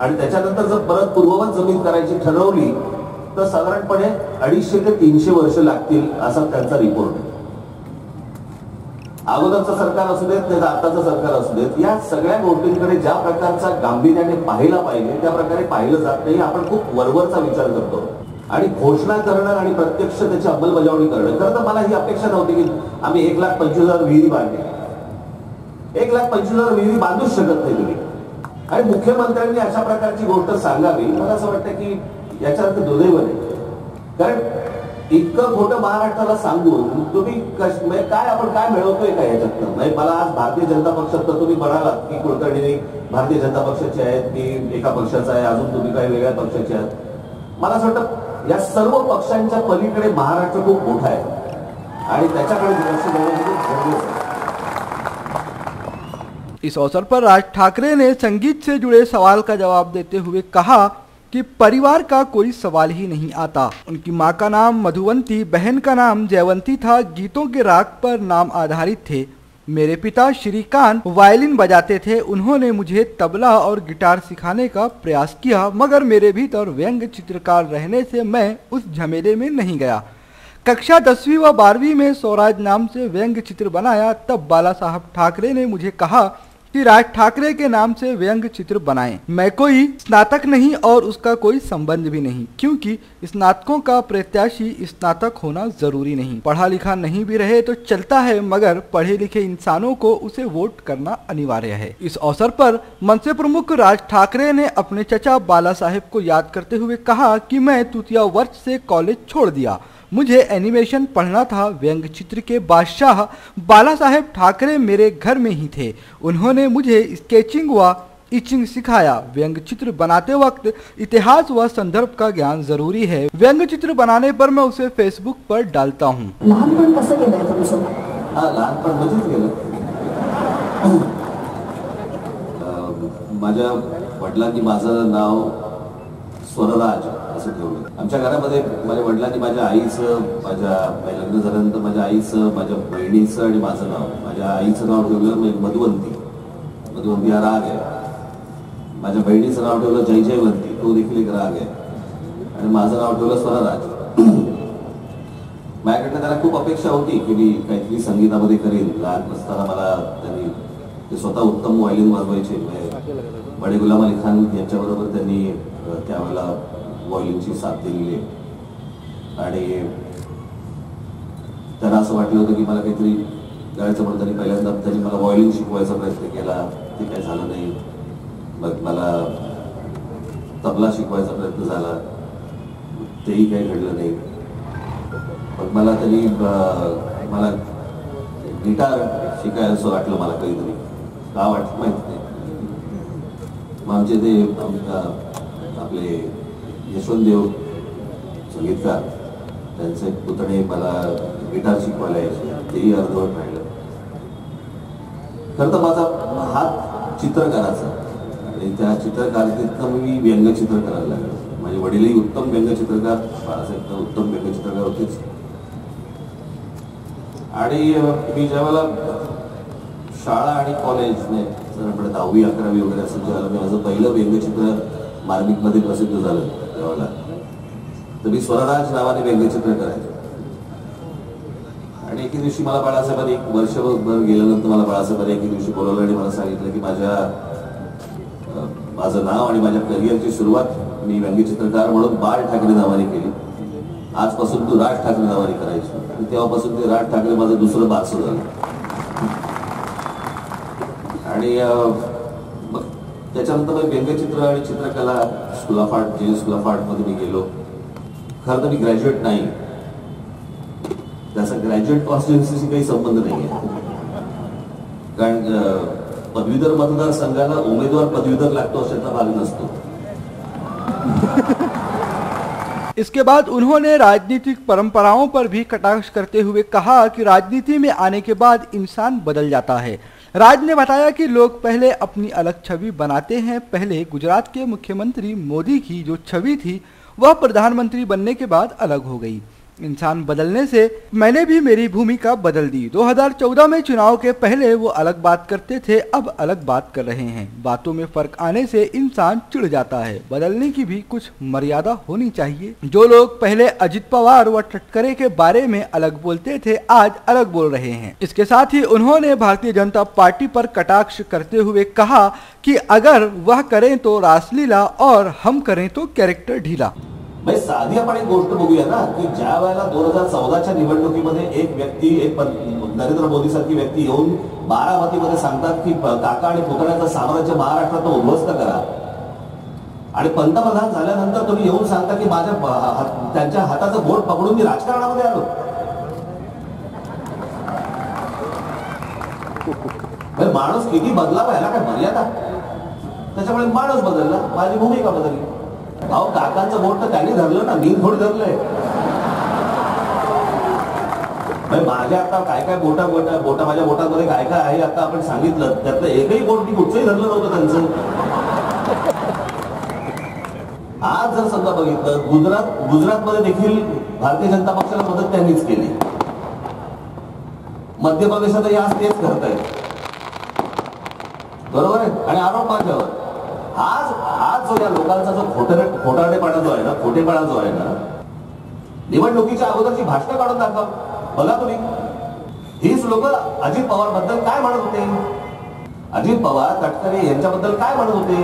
आणि त्याच्यानंतर जर परत पूर्ववत जमीन करायची ठरवली तर साधारणपणे 250 ते 300 वर्ष लागतील असा त्यांचा रिपोर्ट आहे. अगोदरचं सरकार असू देत नाही आताचं सरकार असू देत, या सगळ्या गोष्टींकडे ज्या प्रकारचा गांभीर्याने पाहायला पाहिजे त्या प्रकारे पाहिलं जात नाही. आपण खूप वरवरचा विचार करतो आणि घोषणा करणं आणि प्रत्यक्ष त्याची अंमलबजावणी करणं. खरं तर मला ही अपेक्षा नव्हती की आम्ही 1,25,000 विहिरी बांधल्या. 1,25,000 विहिरी बांधूच शकत नाही तुम्ही आणि मुख्यमंत्र्यांनी अशा प्रकारची गोष्ट सांगावी. मला असं वाटतं की याचा अर्थ दुर्दैव नाही, कारण इतकं खोटं महाराष्ट्राला सांगून तुम्ही काय आपण काय मिळवतोय का याच्यातनं. म्हणजे मला आज भारतीय जनता पक्षात तर तुम्ही म्हणालात की कुलकर्णी भारतीय जनता पक्षाचे आहेत, की एका पक्षाचा आहे, अजून तुम्ही काही वेगळ्या पक्षाचे आहात. मला असं वाटतं या सर्व पक्षांच्या पलीकडे महाराष्ट्र खूप मोठा आहे आणि त्याच्याकडे लक्ष देणं खूप गरजेचं आहे. इस अवसर पर राज ठाकरे ने संगीत से जुड़े सवाल का जवाब देते हुए कहा कि परिवार का कोई सवाल ही नहीं आता. उनकी मां का नाम मधुवंती, बहन का नाम जयवंती था. गीतों के राग पर नाम आधारित थे. मेरे पिता श्रीकांत वायलिन बजाते थे. उन्होंने मुझे तबला और गिटार सिखाने का प्रयास किया, मगर मेरे भीतर व्यंग्य चित्रकार रहने से मैं उस झमेले में नहीं गया. कक्षा 10वीं व 12वीं में स्वराज नाम से व्यंग्य चित्र बनाया. तब बाला साहब ठाकरे ने मुझे कहा कि राज ठाकरे के नाम से व्यंग्य चित्र बनाएं. मैं कोई स्नातक नहीं और उसका कोई संबंध भी नहीं, क्योंकि स्नातकों का प्रत्याशी स्नातक होना जरूरी नहीं. पढ़ा लिखा नहीं भी रहे तो चलता है, मगर पढ़े लिखे इंसानों को उसे वोट करना अनिवार्य है. इस अवसर पर मनसे प्रमुख राज ठाकरे ने अपने चचा बाला साहेब को याद करते हुए कहा कि मैं तृतीय वर्ष से कॉलेज छोड़ दिया. मुझे एनिमेशन पढ़ना था. व्यंग्य चित्र के बादशाह बाला साहेब ठाकरे मेरे घर में ही थे. उन्होंने मुझे स्केचिंग व इचिंग सिखाया. व्यंग्य चित्र बनाते वक्त इतिहास व संदर्भ का ज्ञान जरूरी है. व्यंग्य चित्र बनाने पर मैं उसे फेसबुक पर डालता हूँ. लहानपण कसं गेलंय तुमचं? लहानपण मजेत गेलं. माझ्या वडिलांनी माझं नाव स्वरराज असं ठेवलं. आमच्या घरामध्ये माझ्या वडिलांनी माझ्या आईचं, माझ्या लग्न झाल्यानंतर माझ्या आईचं, माझ्या बहिणीचं आणि माझं नाव, माझ्या आईचं नाव ठेवलं मधुवंती. मधुवंती हा राग आहे. माझ्या बहिणीचं नाव ठेवलं जयवंती, तो देखील एक राग आहे. आणि माझं नाव ठेवलं स्वरराज. माझ्याकडनं त्याला खूप अपेक्षा होती की मी काहीतरी संगीतामध्ये करेन. लहान असताना मला त्यांनी ते स्वतः उत्तम व्हायोलिन वाजवायचे. बडे गुलाम अली खान यांच्याबरोबर त्यांनी त्यावेळेला व्हायोलिनची साथ दिलेली आहे आणि त्यांना असं वाटलं होतं की मला काहीतरी गायचं म्हणून त्यांनी पहिल्यांदा त्यांनी मला व्हायोलिन शिकवायचा प्रयत्न केला. ते काही झालं नाही. मग मला तबला शिकवायचा प्रयत्न झाला, तेही काही घडलं नाही. मग मला त्यांनी मला गिटार शिकायला असं वाटलं. मला कधीतरी का वाटलं माहित नाही. मग आमचे ते आपले यशवंत देव संगीतकार, त्यांचे पुतणे मला गिटार शिकवायला यायचे. तेही अर्धवट राहिलं. खरं तर माझा हात चित्रकाराचा आणि त्या चित्रकारकीर्दीतनं मी व्यंगचित्र करायला लागलो. माझे वडीलही उत्तम व्यंगचित्रकार, बाळासाहेब उत्तम व्यंगचित्रकार होतेच. आणि मी ज्यावेळेला शाळा आणि कॉलेज म्हणजे 10वी 11वी वगैरे असं झालं, माझं पहिलं व्यंगचित्र मार्मिकमध्ये प्रसिद्ध झालं त्यावेळेला. तर मी स्वरराज नावाने व्यंगचित्र करायचो. आणि एके दिवशी मला बाळासाहेबांनी, एक वर्षभर गेल्यानंतर मला बाळासाहेबांनी एके दिवशी बोलवलं आणि मला सांगितलं की माझं नाव आणि माझ्या करिअरची सुरुवात मी व्यंगचित्रकार म्हणून बाळ ठाकरे नावाने केली. आजपासून तू राज ठाकरे नावाने करायची. तेव्हापासून ते राज ठाकरे माझं दुसरं बारसं झालं. आणि मग त्याच्यानंतर मग व्यंगचित्र आणि चित्रकला स्कुलाफाट, जे स्कुलाफाटमध्ये मी गेलो. खरं तर मी ग्रॅज्युएट नाही. त्याचा ग्रॅज्युएट कॉन्स्टिट्युन्सीशी काही संबंध नाही आहे. कारण पदवीधर मतदारसंघाला उमेदवार पदवीधर लागतो अशाचा भाग नसतो. इसके बाद उन्होंने राजनीतिक परंपराओं पर भी कटाक्ष करते हुए कहा कि राजनीति में आने के बाद इंसान बदल जाता है. राज ने बताया कि लोग पहले अपनी अलग छवि बनाते हैं. पहले गुजरात के मुख्यमंत्री मोदी की जो छवि थी वह प्रधानमंत्री बनने के बाद अलग हो गई. इंसान बदलने से मैंने भी मेरी भूमिका बदल दी। 2014 में चुनाव के पहले वो अलग बात करते थे, अब अलग बात कर रहे हैं। बातों में फर्क आने से इंसान चिढ़ जाता है। बदलने की भी कुछ मर्यादा होनी चाहिए। जो लोग पहले अजित पवार व तटकरे के बारे में अलग बोलते थे, आज अलग बोल रहे हैं। इसके साथ ही उन्होंने भारतीय जनता पार्टी पर कटाक्ष करते हुए कहा कि अगर वह करें तो रासलीला और हम करें तो कैरेक्टर ढीला। भाई साधी आपण एक गोष्ट बघूया ना की ज्या वेळेला 2014च्या निवडणुकीमध्ये एक व्यक्ती, एक नरेंद्र मोदी सारखी व्यक्ती येऊन बारामतीमध्ये सांगतात की काका आणि पुतण्याचं साम्राज्य महाराष्ट्रात उद्ध्वस्त करा, आणि पंतप्रधान झाल्यानंतर तुम्ही येऊन सांगता की माझ्या त्यांच्या हाताचं बोट पकडून मी राजकारणामध्ये आलो। माणूस किती बदलावा याला काय मर्यादा? त्याच्यामुळे माणूस बदलला, माझी भूमिका बदलली। अहो काकांचं बोट तर त्यांनी धरलं ना, मी थोडी धरलंय। माझ्या आता काय काय बोटा माझ्या बोटांमध्ये काय काय आहे आता आपण सांगितलं, त्यातलं एकही बोट मी कुठचंही धरलं नव्हतं त्यांचं। आज जर समजा बघितलं गुजरातमध्ये देखील भारतीय जनता पक्षाला मदत त्यांनीच केली, मध्य प्रदेशात आज तेच करतायत, बरोबर आहे। आणि आरोप माझ्यावर आज जो या लोकांचा जो खोटारडेपणा जो आहे ना, खोटेपणा जो आहे ना, निवडणुकीच्या अगोदरची भाषणं काढून दाखव बघा तुम्ही। हीच लोक अजित पवार बद्दल काय म्हणत होते, अजित पवार तटकरे यांच्याबद्दल काय म्हणत होते,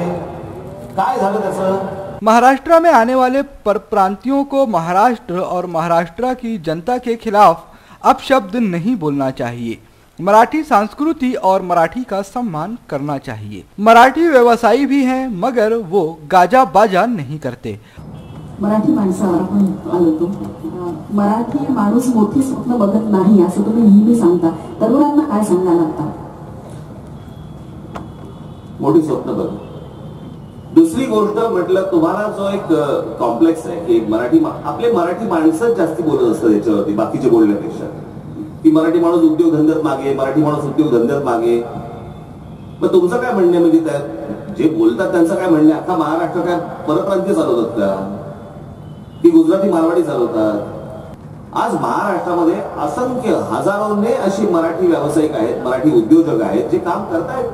काय झालं त्याचं? महाराष्ट्र में आने वाले परप्रांतियों को महाराष्ट्र और महाराष्ट्र की जनता के खिलाफ अपशब्द नहीं बोलना चाहिए। मराठी संस्कृति और मराठी का सम्मान करना चाहिए। मराठी व्यवसायी भी हैं, मगर वो गाजा बाजा नहीं करते। मराठी माणसावर आपण आलो, मराठी माणूस मोठी स्वप्न बघत नाही असं तुम्ही नेहमी सांगता, तरुणांना काय सांगणार आता? मोठी स्वप्न बघ। दुसरी गोष्ट म्हटलं, तुम्हाला जो एक कॉम्प्लेक्स आहे की आपले मराठी माणसं जास्ती बोलत असतात याच्यावरती बाकीचे बोलण्यापेक्षा, की मराठी माणूस उद्योगधंद्यात मागे, मराठी माणूस उद्योगधंद्यात मागे। मग तुमचं काय म्हणणं, म्हणजे त्यात जे बोलतात त्यांचं काय म्हणणं? अख्खा महाराष्ट्र काय परप्रांतीय चालवतात का, की गुजराती मारवाडी चालवतात? आज महाराष्ट्रामध्ये असंख्य हजारोने अशी मराठी व्यावसायिक आहेत, मराठी उद्योजक आहेत जे काम करतायत,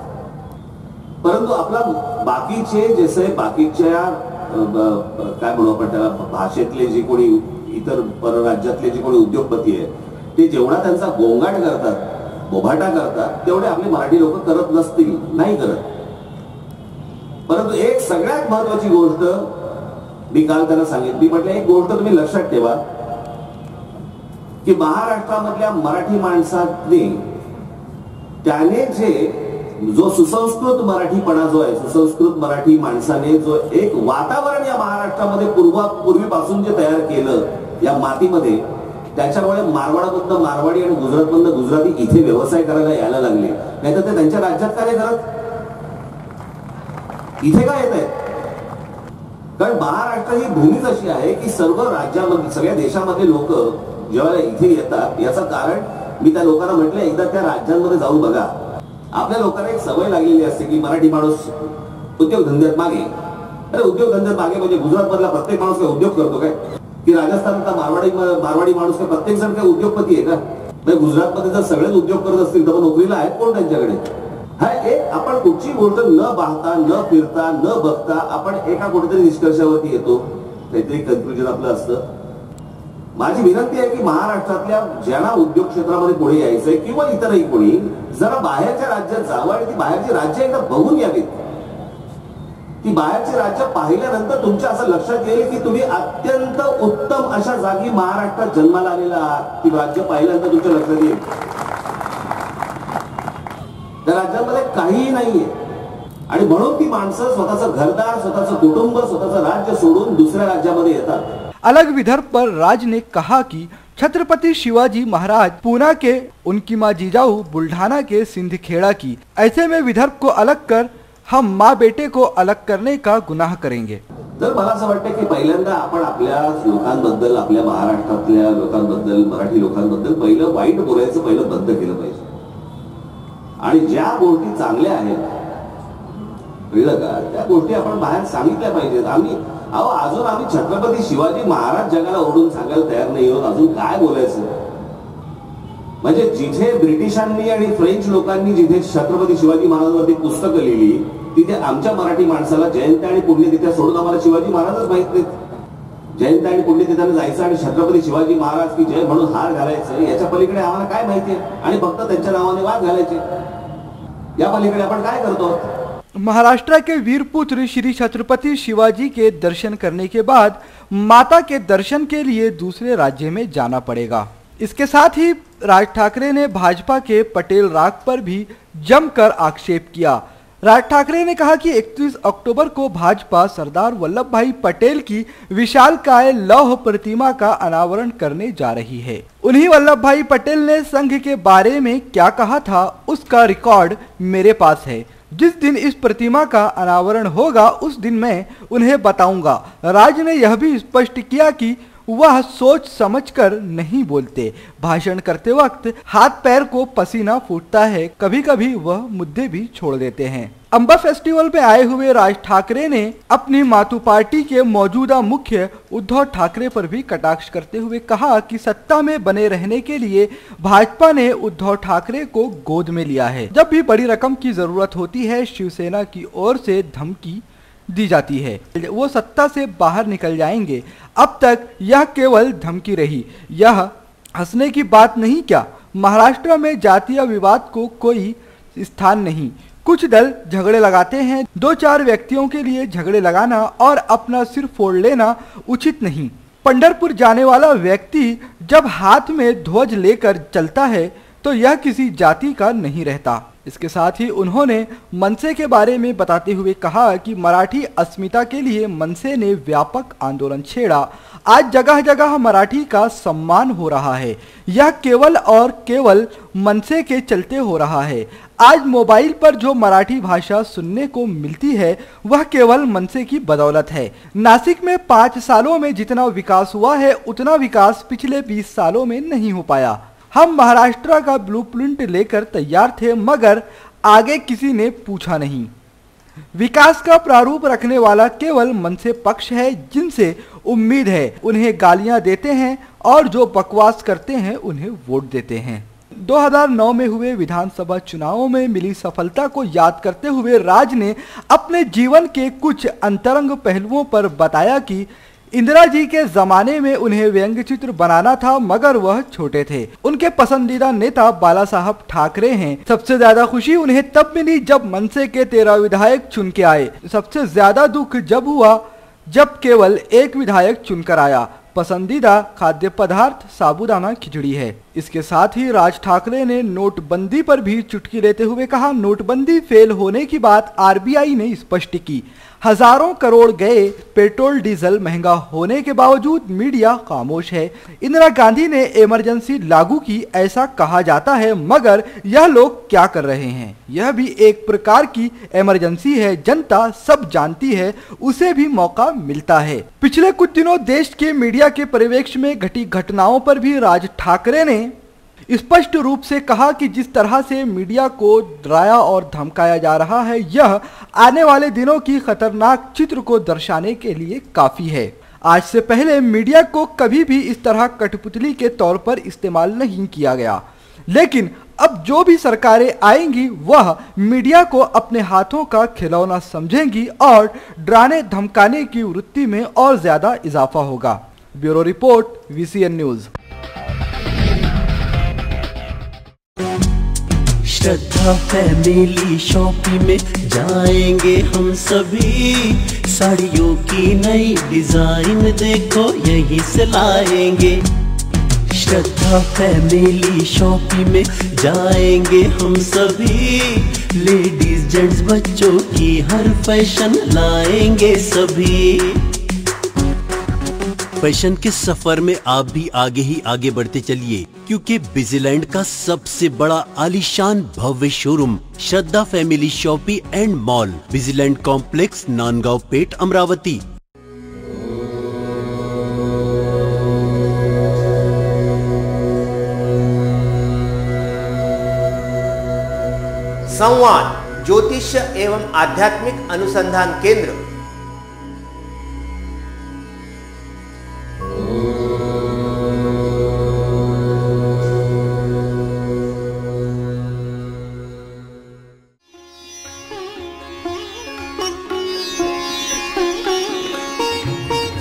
परंतु आपला बाकीचे जसे बाकीच्या काय म्हणू आपण त्याला, भाषेतले जे कोणी इतर परराज्यातले जे कोणी उद्योगपती आहेत ते जेवढा त्यांचा गोंगाट करतात, बोभाटा करतात, तेवढे आपले मराठी लोक करत नसतील, नाही करत। परंतु एक सगळ्यात महत्वाची गोष्ट मी काल त्यांना सांगितली, म्हटलं एक गोष्ट तुम्ही लक्षात ठेवा की महाराष्ट्रामधल्या मराठी माणसाने त्याने जो सुसंस्कृत मराठीपणा जो आहे, सुसंस्कृत मराठी माणसाने जो एक वातावरण या महाराष्ट्रामध्ये पूर्वीपासून जे तयार केलं या मातीमध्ये, त्याच्यामुळे मारवाडामधनं मारवाडी आणि गुजरातमधनं गुजराती इथे व्यवसाय करायला यायला लागले, नाहीतर ते त्यांच्या राज्यात काय करत, इथे काय येत आहेत? कारण महाराष्ट्र ही भूमीच अशी आहे की सर्व राज्यामध्ये, सगळ्या देशामध्ये लोक जेव्हा इथे येतात, याचं कारण मी त्या लोकांना म्हटलं, एकदा त्या राज्यांमध्ये जाऊन बघा। आपल्या लोकांना एक सवय लागलेली असते की मराठी माणूस उद्योगधंद्यात मागे। अरे उद्योगधंद्यात मागे म्हणजे गुजरात मधला प्रत्येक माणूस काय उद्योग करतो काय, की राजस्थानचा मारवाडी माणूस काय प्रत्येक जण काय उद्योगपती आहे का? म्हणजे गुजरातमध्ये जर सगळेच उद्योग करत असतील तर नोकरीला आहेत कोण त्यांच्याकडे? हा एक आपण कुठची गोष्ट न पाहता, न फिरता, न बघता आपण एका कुठेतरी निष्कर्षावरती येतो, काहीतरी कन्क्लुजन आपलं असतं। माझी विनंती आहे की महाराष्ट्रातल्या ज्यांना उद्योग क्षेत्रामध्ये पुढे यायचंय किंवा इतरही कोणी जरा बाहेरच्या राज्यात जावं आणि ती बाहेरची राज्य एकदा बघून यावीत। ती बाहेरची राज्य पाहिल्यानंतर तुमच्या असं लक्षात येईल की तुम्ही अत्यंत उत्तम अशा जागी महाराष्ट्रात जन्माला आलेला आहात। ती राज्य पाहिल्यानंतर तुमच्या लक्षात येईल त्या राज्यामध्ये काहीही नाहीये, आणि म्हणून ती माणसं स्वतःचं घरदार, स्वतःचं कुटुंब, स्वतःचं राज्य सोडून दुसऱ्या राज्यामध्ये येतात। अलग विदर्भ पर राज ने कहा कि छत्रपति शिवाजी महाराज पूना के उनकी माँ जिजाऊ बुल्ढाना के सिंधखेड़ा की, ऐसे में विदर्भ को अलग कर हम माँ बेटे को अलग करने का गुनाह करेंगे। तर मला असं वाटतं की पहिल्यांदा आपण आपल्या लोकांबद्दल, आपल्या महाराष्ट्रातल्या लोकांबद्दल, मराठी लोकांबद्दल पहिलं वाईट बोलायचं पहिलं बंद केलं पाहिजे, आणि ज्या गोष्टी चांगल्या आहेत कळलं का त्या गोष्टी आपण बाहेर सांगितल्या पाहिजेत। अहो अजून आम्ही छत्रपती शिवाजी महाराज जगाला ओढून सांगायला तयार नाही आहोत, अजून काय बोलायचं? म्हणजे जिथे ब्रिटिशांनी आणि फ्रेंच लोकांनी जिथे छत्रपती शिवाजी महाराजांवरती पुस्तकं लिहिली, तिथे आमच्या मराठी माणसाला जयंती आणि पुण्यतिथ्या सोडून आम्हाला शिवाजी महाराजच माहित नाहीत. जयंती आणि पुण्यतिथीला जायचं आणि छत्रपती शिवाजी महाराज की जय म्हणून हार घालायचं, याच्या पलीकडे आम्हाला काय माहिती आहे? आणि फक्त त्यांच्या नावाने वाद घालायचे, या पलीकडे आपण काय करतो? महाराष्ट्र के वीर पुत्र श्री छत्रपति शिवाजी के दर्शन करने के बाद माता के दर्शन के लिए दूसरे राज्य में जाना पड़ेगा। इसके साथ ही राज ठाकरे ने भाजपा के पटेल राग पर भी जमकर आक्षेप किया। राज ठाकरे ने कहा कि 31 अक्टूबर को भाजपा सरदार वल्लभ भाई पटेल की विशालकाय लौह प्रतिमा का अनावरण करने जा रही है। उन्हीं वल्लभ भाई पटेल ने संघ के बारे में क्या कहा था, उसका रिकॉर्ड मेरे पास है। जिस दिन इस प्रतिमा का अनावरण होगा उस दिन मैं उन्हें बताऊंगा। राज ने यह भी स्पष्ट किया कि वह सोच समझकर नहीं बोलते। भाषण करते वक्त हाथ पैर को पसीना फूटता है, कभी कभी वह मुद्दे भी छोड़ देते हैं। अंबा फेस्टिवल में आए हुए राज ठाकरे ने अपनी मातू पार्टी के मौजूदा मुख्य उद्धव ठाकरे पर भी कटाक्ष करते हुए कहा कि सत्ता में बने रहने के लिए भाजपा ने उद्धव ठाकरे को गोद में लिया है। जब भी बड़ी रकम की जरूरत होती है, शिवसेना की ओर से धमकी दी जाती है, वो सत्ता से बाहर निकल जाएंगे। अब तक यह केवल धमकी रही, यह हंसने की बात नहीं क्या? महाराष्ट्र में जातीय विवाद को कोई स्थान नहीं। कुछ दल झगड़े लगाते हैं, 2-4 व्यक्तियों के लिए झगड़े लगाना और अपना सिर फोड़ लेना उचित नहीं। पंढरपुर जाने वाला व्यक्ति जब हाथ में ध्वज लेकर चलता है तो यह किसी जाति का नहीं रहता। इसके साथ ही उन्होंने मनसे के बारे में बताते हुए कहा कि मराठी अस्मिता के लिए मनसे ने व्यापक आंदोलन छेड़ा। आज जगह जगह मराठी का सम्मान हो रहा है, यह केवल और केवल मनसे के चलते हो रहा है। आज मोबाइल पर जो मराठी भाषा सुनने को मिलती है वह केवल मनसे की बदौलत है। नासिक में 5 सालों में जितना विकास हुआ है उतना विकास पिछले 20 सालों में नहीं हो पाया। हम महाराष्ट्र का ब्लूप्रिंट लेकर तैयार थे, मगर आगे किसी ने पूछा नहीं। विकास का प्रारूप रखने वाला केवल मनसे पक्ष है, जिनसे उम्मीद है उन्हें गालियां देते हैं और जो बकवास करते हैं उन्हें वोट देते हैं। 2009 में हुए विधानसभा चुनावों में मिली सफलता को याद करते हुए राज ने अपने जीवन के कुछ अंतरंग पहलुओं पर बताया कि इंदिरा जी के जमाने में उन्हें व्यंग्य चित्र बनाना था, मगर वह छोटे थे। उनके पसंदीदा नेता बाला साहब ठाकरे हैं। सबसे ज्यादा खुशी उन्हें तब मिली जब मनसे के 13 विधायक चुन के आए। सबसे ज्यादा दुख जब हुआ जब केवल 1 विधायक चुनकर आया। पसंदीदा खाद्य पदार्थ साबूदाना खिचड़ी है। इसके साथ ही राज ठाकरे ने नोटबंदी पर भी चुटकी लेते हुए कहा, नोटबंदी फेल होने की बात आरबीआई ने स्पष्ट की। हजारों करोड़ गए, पेट्रोल डीजल महंगा होने के बावजूद मीडिया खामोश है। इंदिरा गांधी ने इमरजेंसी लागू की ऐसा कहा जाता है, मगर यह लोग क्या कर रहे हैं? यह भी एक प्रकार की इमरजेंसी है, जनता सब जानती है, उसे भी मौका मिलता है। पिछले कुछ दिनों देश के मीडिया के परिवेश में घटी घटनाओं पर भी राज ठाकरे ने स्पष्ट रूप से कहा कि जिस तरह से मीडिया को डराया और धमकाया जा रहा है, यह आने वाले दिनों की खतरनाक चित्र को दर्शाने के लिए काफी है। आज से पहले मीडिया को कभी भी इस तरह कठपुतली के तौर पर इस्तेमाल नहीं किया गया, लेकिन अब जो भी सरकारें आएंगी वह मीडिया को अपने हाथों का खिलौना समझेंगी और डराने धमकाने की वृत्ति में और ज्यादा इजाफा होगा। Bureau report, VCN news. Shraddha family shopping में जाएंगे हम सभी, साड़ियों की नई डिजाइन देखो यहीं से लाएंगे। श्रद्धा फैमिली शॉपिंग में जाएंगे हम सभी, लेडीज जेंट्स बच्चों की हर फैशन लाएंगे सभी। फैशन के सफर में आप भी आगे ही आगे बढ़ते चलिए, क्योंकि बिजीलैंड का सबसे बड़ा आलीशान भव्य showroom Shraddha family shopping and mall, Bijiland complex, Nandgaon Peth, Amravati. संवाद ज्योतिष एवं आध्यात्मिक अनुसंधान केंद्र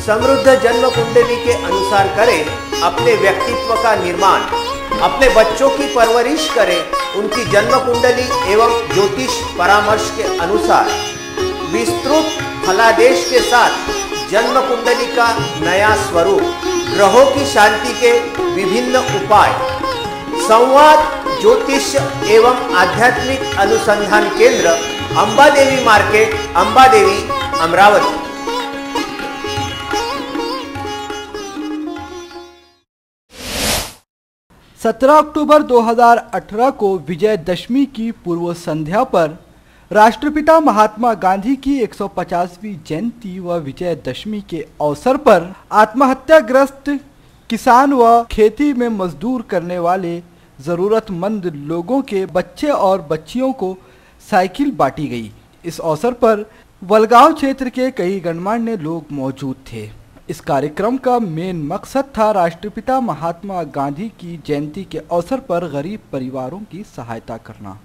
समृद्ध जन्म कुंडली के अनुसार करें अपने व्यक्तित्व का निर्माण, अपने बच्चों की परवरिश करें उनकी जन्म कुंडली एवं ज्योतिष परामर्श के अनुसार। विस्तृत फलादेश के साथ जन्म कुंडली का नया स्वरूप, ग्रहों की शांति के विभिन्न उपाय, संवाद ज्योतिष एवं आध्यात्मिक अनुसंधान केंद्र, अंबादेवी मार्केट, अंबादेवी, अमरावती। सत्रह अक्टूबर 2018 को विजयदशमी की पूर्व संध्या पर राष्ट्रपिता महात्मा गांधी की 150वीं जयंती व विजयदशमी के अवसर पर आत्महत्याग्रस्त किसान व खेती में मजदूर करने वाले जरूरतमंद लोगों के बच्चे और बच्चियों को साइकिल बांटी गई। इस अवसर पर वलगांव क्षेत्र के कई गणमान्य लोग मौजूद थे। इस कार्यक्रम का मेन मकसद था राष्ट्रपिता महात्मा गांधी की जयंती के अवसर पर गरीब परिवारों की सहायता करना।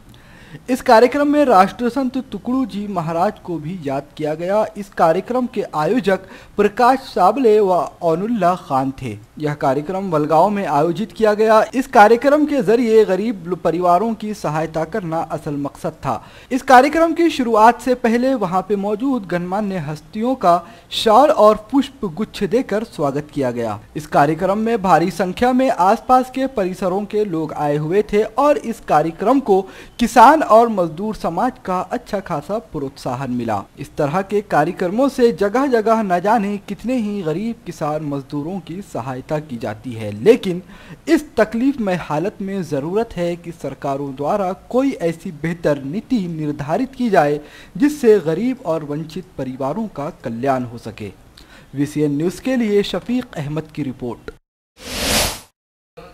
इस कार्यक्रम में राष्ट्रसंत तुकड़ू जी महाराज को भी याद किया गया। इस कार्यक्रम के आयोजक प्रकाश साबले व औनुल्लाह खान थे। यह कार्यक्रम वलगांव में आयोजित किया गया। इस कार्यक्रम के जरिए गरीब परिवारों की सहायता करना असल मकसद था। इस कार्यक्रम की शुरुआत से पहले वहां पे मौजूद गणमान्य हस्तियों का शाल और पुष्प गुच्छ देकर स्वागत किया गया। इस कार्यक्रम में भारी संख्या में आसपास के परिसरों के लोग आए हुए थे और इस कार्यक्रम को किसान और मजदूर समाज का अच्छा खासा प्रोत्साहन मिला। इस तरह के कार्यक्रमों से जगह जगह न जाने कितने ही गरीब किसान मजदूरों की सहायता की जाती है, लेकिन इस तकलीफ में हालत में जरूरत है कि सरकारों द्वारा कोई ऐसी बेहतर नीति निर्धारित की जाए जिससे गरीब और वंचित परिवारों का कल्याण हो सके। VCN न्यूज के लिए शफीक अहमद की रिपोर्ट।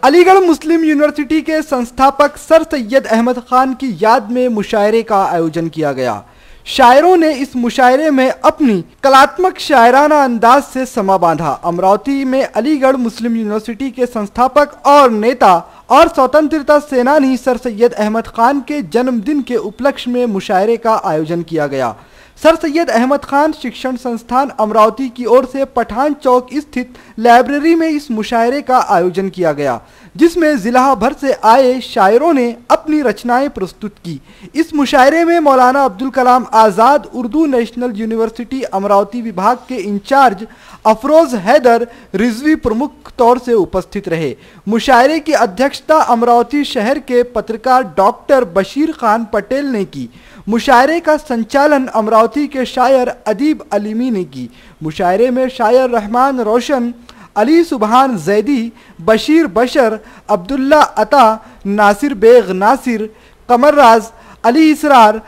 अलीगढ़ मुस्लिम यूनिवर्सिटी के संस्थापक सर सैयद अहमद खान की याद में मुशायरे का आयोजन किया गया। शायरों ने इस मुशायरे में अपनी कलात्मक शायराना अंदाज से समा बांधा। अमरावती में अलीगढ़ मुस्लिम यूनिवर्सिटी के संस्थापक और नेता और स्वतंत्रता सेनानी सर सैयद अहमद खान के जन्मदिन के उपलक्ष्य में मुशायरे का आयोजन किया गया। सर सैयद अहमद खान शिक्षण संस्थान अमरावती की ओर से पठान चौक स्थित लाइब्रेरी में इस मुशायरे का आयोजन किया गया, जिसमें जिला भर से आए शायरों ने अपनी रचनाएं प्रस्तुत की। इस मुशायरे में मौलाना अब्दुल कलाम आज़ाद उर्दू नेशनल यूनिवर्सिटी अमरावती विभाग के इंचार्ज अफरोज हैदर रिजवी प्रमुख तौर से उपस्थित रहे। मुशायरे की अध्यक्षता अमरावती शहर के पत्रकार डॉक्टर बशीर खान पटेल ने की। मुशायरे का संचालन अमरावती के शायर अदीब अलीमी ने की। मुशायरे में शायर रहमान रोशन, अली सुबहान जैदी, बशीर बशर, अब्दुल्ला अता, नासिर बेग नासिर, कमर राज, अली इसरार,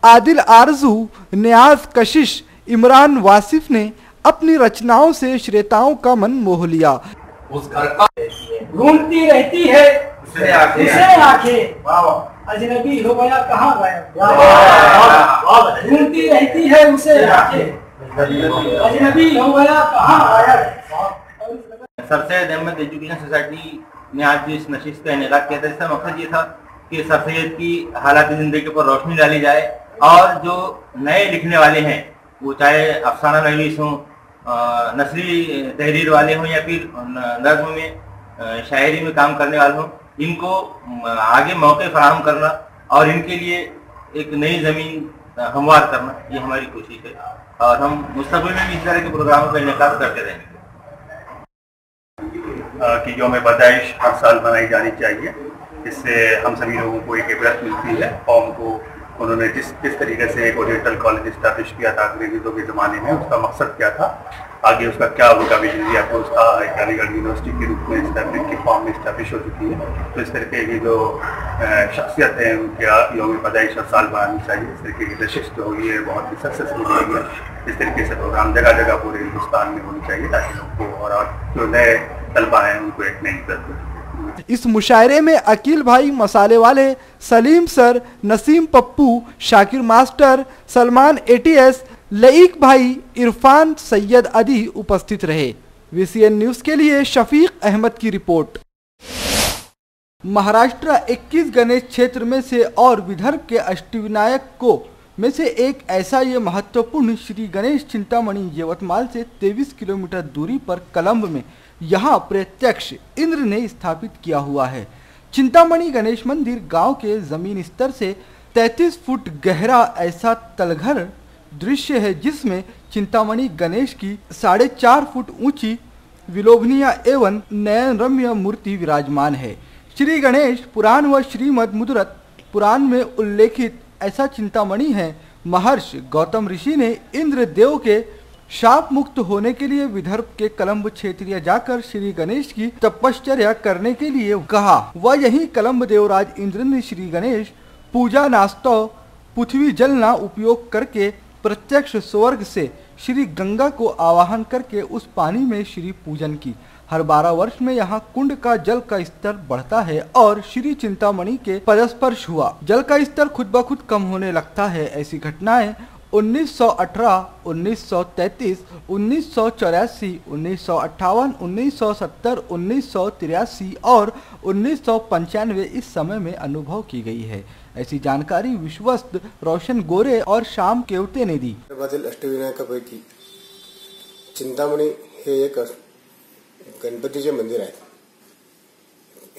आदिल आरजू, नियाज कशिश, इमरान वासिफ ने अपनी रचनाओं से श्रोताओं का मन मोह लिया। उस घर का ढूंढती रहती है उसे आंखें, अजनबी हो गया कहाँ गया, ढूंढती रहती है उसे आंखें, अजनबी हो गया कहाँ गया। Sir Syed Ahmad education society ने आज जो इस नशिस्त का इनेकाद किया था, इसका मकसद ये था कि सर सैयद की हालात जिंदगी पर रोशनी डाली जाए और जो नए लिखने वाले हैं, वो चाहे अफसाना नवीस हों, नस्ली तहरीर वाले हों या फिर नज़्म में शायरी में काम करने वाले हों, इनको आगे मौके फराहम करना और इनके लिए एक नई ज़मीन हमवार करना, ये हमारी कोशिश है और हम मुस्तक़बिल में भी इस तरह के प्रोग्रामों का इनेकाद करते रहेंगे। कि यौम पैदाइश हर साल मनाई जानी चाहिए। इससे हम सभी लोगों को एक इबरत मिलती है। कौम को उन्होंने किस तरीके से एक ओरिएंटल कॉलेज इस्टेब्लिश किया था अंग्रेजों के ज़माने में, उसका मकसद क्या था, आगे उसका क्या उनका विजन दिया, तो उसका एक अलीगढ़ यूनिवर्सिटी के रूप में इस्टेब्लिश की फॉर्म में इस्टेब्लिश हो चुकी है। तो इस तरीके की जो शख्सियत है उनके यौम पैदाइश हर साल बनानी चाहिए। इस तरीके की नशिश जो हुई है बहुत ही सक्सेसफुल हुई है। इस तरीके से प्रोग्राम जगह जगह पूरे हिंदुस्तान में होनी चाहिए ताकि लोगों को और जो नए तलबा हैं उनको एक नई इज्जत मिले। इस मुशायरे में अकील भाई मसाले वाले, Salim sir, Naseem Pappu, Shakir master, Salman ATS, Laeeq भाई, इरफान सैयद अदी उपस्थित रहे। VCN न्यूज के लिए शफीक अहमद की रिपोर्ट। महाराष्ट्र 21 गणेश क्षेत्र में से और विदर्भ के अष्टविनायक को में से एक ऐसा ये महत्वपूर्ण श्री गणेश चिंतामणि यवतमाल से 23 किलोमीटर दूरी पर कलम्ब में यहाँ प्रत्यक्ष इंद्र ने स्थापित किया हुआ है। चिंतामणि गणेश मंदिर गांव के जमीन स्तर से 33 फुट गहरा ऐसा तलघर दृश्य है, जिसमें चिंतामणि गणेश की 4.5 फुट ऊंची विलोभनीय एवं नयन रम्य मूर्ति विराजमान है। श्री गणेश पुराण व श्रीमद् मुद्रत पुराण में उल्लेखित ऐसा चिंतामणि है। महर्षि गौतम ऋषि ने इंद्र देव के शाप मुक्त होने के लिए विदर्भ के कलम्ब क्षेत्रीय जाकर श्री गणेश की तपश्चर्या करने के लिए कहा। वह यही कलम्ब देवराज इंद्र ने श्री गणेश पूजा नास्तव पृथ्वी जलना उपयोग करके प्रत्यक्ष स्वर्ग से श्री गंगा को आवाहन करके उस पानी में श्री पूजन की। हर 12 वर्ष में यहाँ कुंड का जल का स्तर बढ़ता है और श्री चिंतामणि के पदस्पर्श हुआ जल का स्तर खुद ब खुद कम होने लगता है। ऐसी घटनाएं 1918, 1933, 1984, 1958, 1970, 1983 और 1995 इस समय में अनुभव की गई है। ऐसी जानकारी विश्वस्त रोशन गोरे और श्याम केवते ने दी। विदर्भातील अष्टविनायकापैकी चिंतामणी हे एक गणपतीचे मंदिर आहे।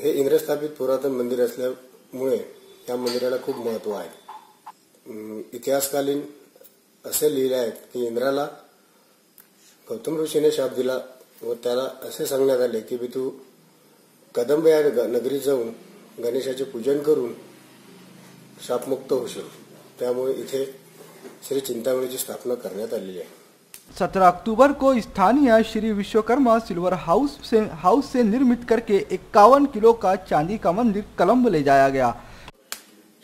हे इंद्रस्थापित पुरातन मंदिर असल्यामुळे या मंदिराला खूप महत्त्व आहे। इतिहासकालीन असे लिहिले आहे की इंद्राला गौतम ऋषीने शाप दिला व त्याला असे सांगण्यात आले की भी तू कदंब या नगरीत जाऊन गणेशाचे पूजन करून शापमुक्त होशील। त्यामुळे इथे श्री चिंतामणीची स्थापना करण्यात आलेली आहे। 17 अक्टूबर को स्थानीय श्री विश्वकर्मा सिल्वर हाउस से निर्मित करके 51 किलो का चांदी का मंदिर कलम्ब ले जाया गया।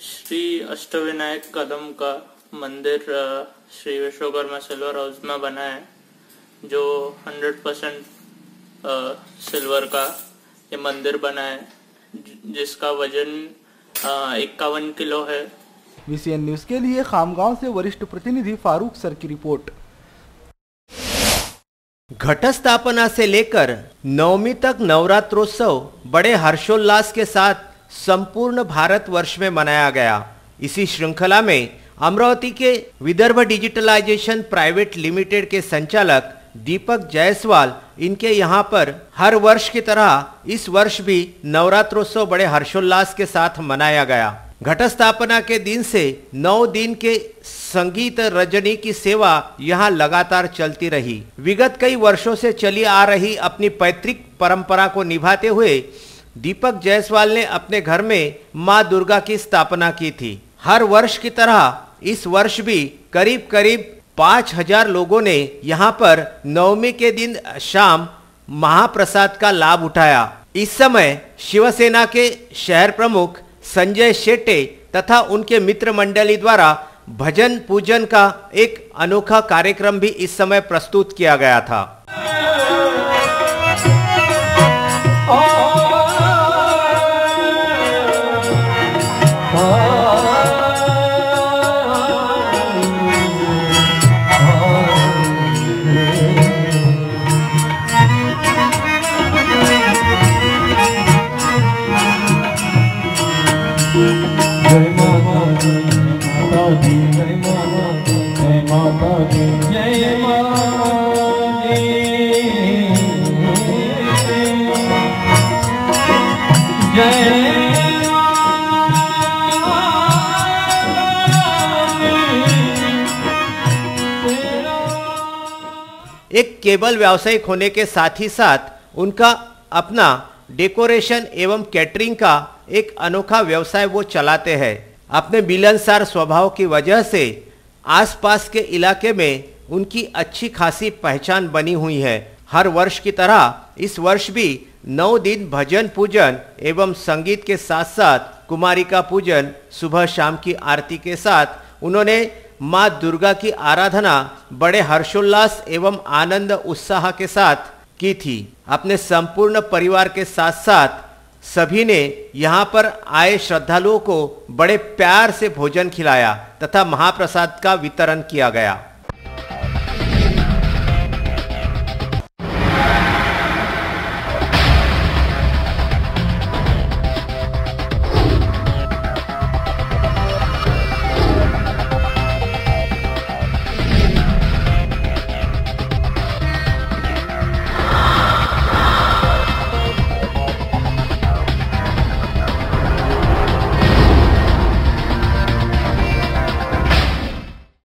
श्री अष्टविनायक कदम का मंदिर श्री विश्वकर्मा सिल्वर हाउस में बना है, जो 100% सिल्वर का ये मंदिर बना है, जिसका वजन 51 किलो है। VCN न्यूज के लिए खामगांव से वरिष्ठ प्रतिनिधि फारूक सर की रिपोर्ट। घट स्थापना से लेकर नवमी तक नवरात्रोत्सव बड़े हर्षोल्लास के साथ संपूर्ण भारतवर्ष में मनाया गया। इसी श्रृंखला में अमरावती के विदर्भ डिजिटलाइजेशन प्राइवेट लिमिटेड के संचालक दीपक जायसवाल इनके यहाँ पर हर वर्ष की तरह इस वर्ष भी नवरात्रोत्सव बड़े हर्षोल्लास के साथ मनाया गया। घट स्थापना के दिन से 9 दिन के संगीत रजनी की सेवा यहाँ लगातार चलती रही। विगत कई वर्षों से चली आ रही अपनी पैतृक परंपरा को निभाते हुए दीपक जायसवाल ने अपने घर में मां दुर्गा की स्थापना की थी। हर वर्ष की तरह इस वर्ष भी करीब 5000 लोगों ने यहाँ पर नवमी के दिन शाम महाप्रसाद का लाभ उठाया। इस समय शिवसेना के शहर प्रमुख संजय शेट्टे तथा उनके मित्र मंडली द्वारा भजन पूजन का एक अनोखा कार्यक्रम भी इस समय प्रस्तुत किया गया था। एक केबल व्यावसायिक होने के साथ ही साथ उनका अपना डेकोरेशन एवं कैटरिंग का एक अनोखा व्यवसाय वो चलाते हैं। अपने मिलनसार स्वभाव की वजह से आसपास के इलाके में उनकी अच्छी खासी पहचान बनी हुई है। हर वर्ष की तरह इस वर्ष भी 9 दिन भजन पूजन एवं संगीत के साथ साथ कुमारिका पूजन सुबह शाम की आरती के साथ उन्होंने माँ दुर्गा की आराधना बड़े हर्षोल्लास एवं आनंद उत्साह के साथ की थी। अपने संपूर्ण परिवार के साथ साथ सभी ने यहाँ पर आए श्रद्धालुओं को बड़े प्यार से भोजन खिलाया तथा महाप्रसाद का वितरण किया गया।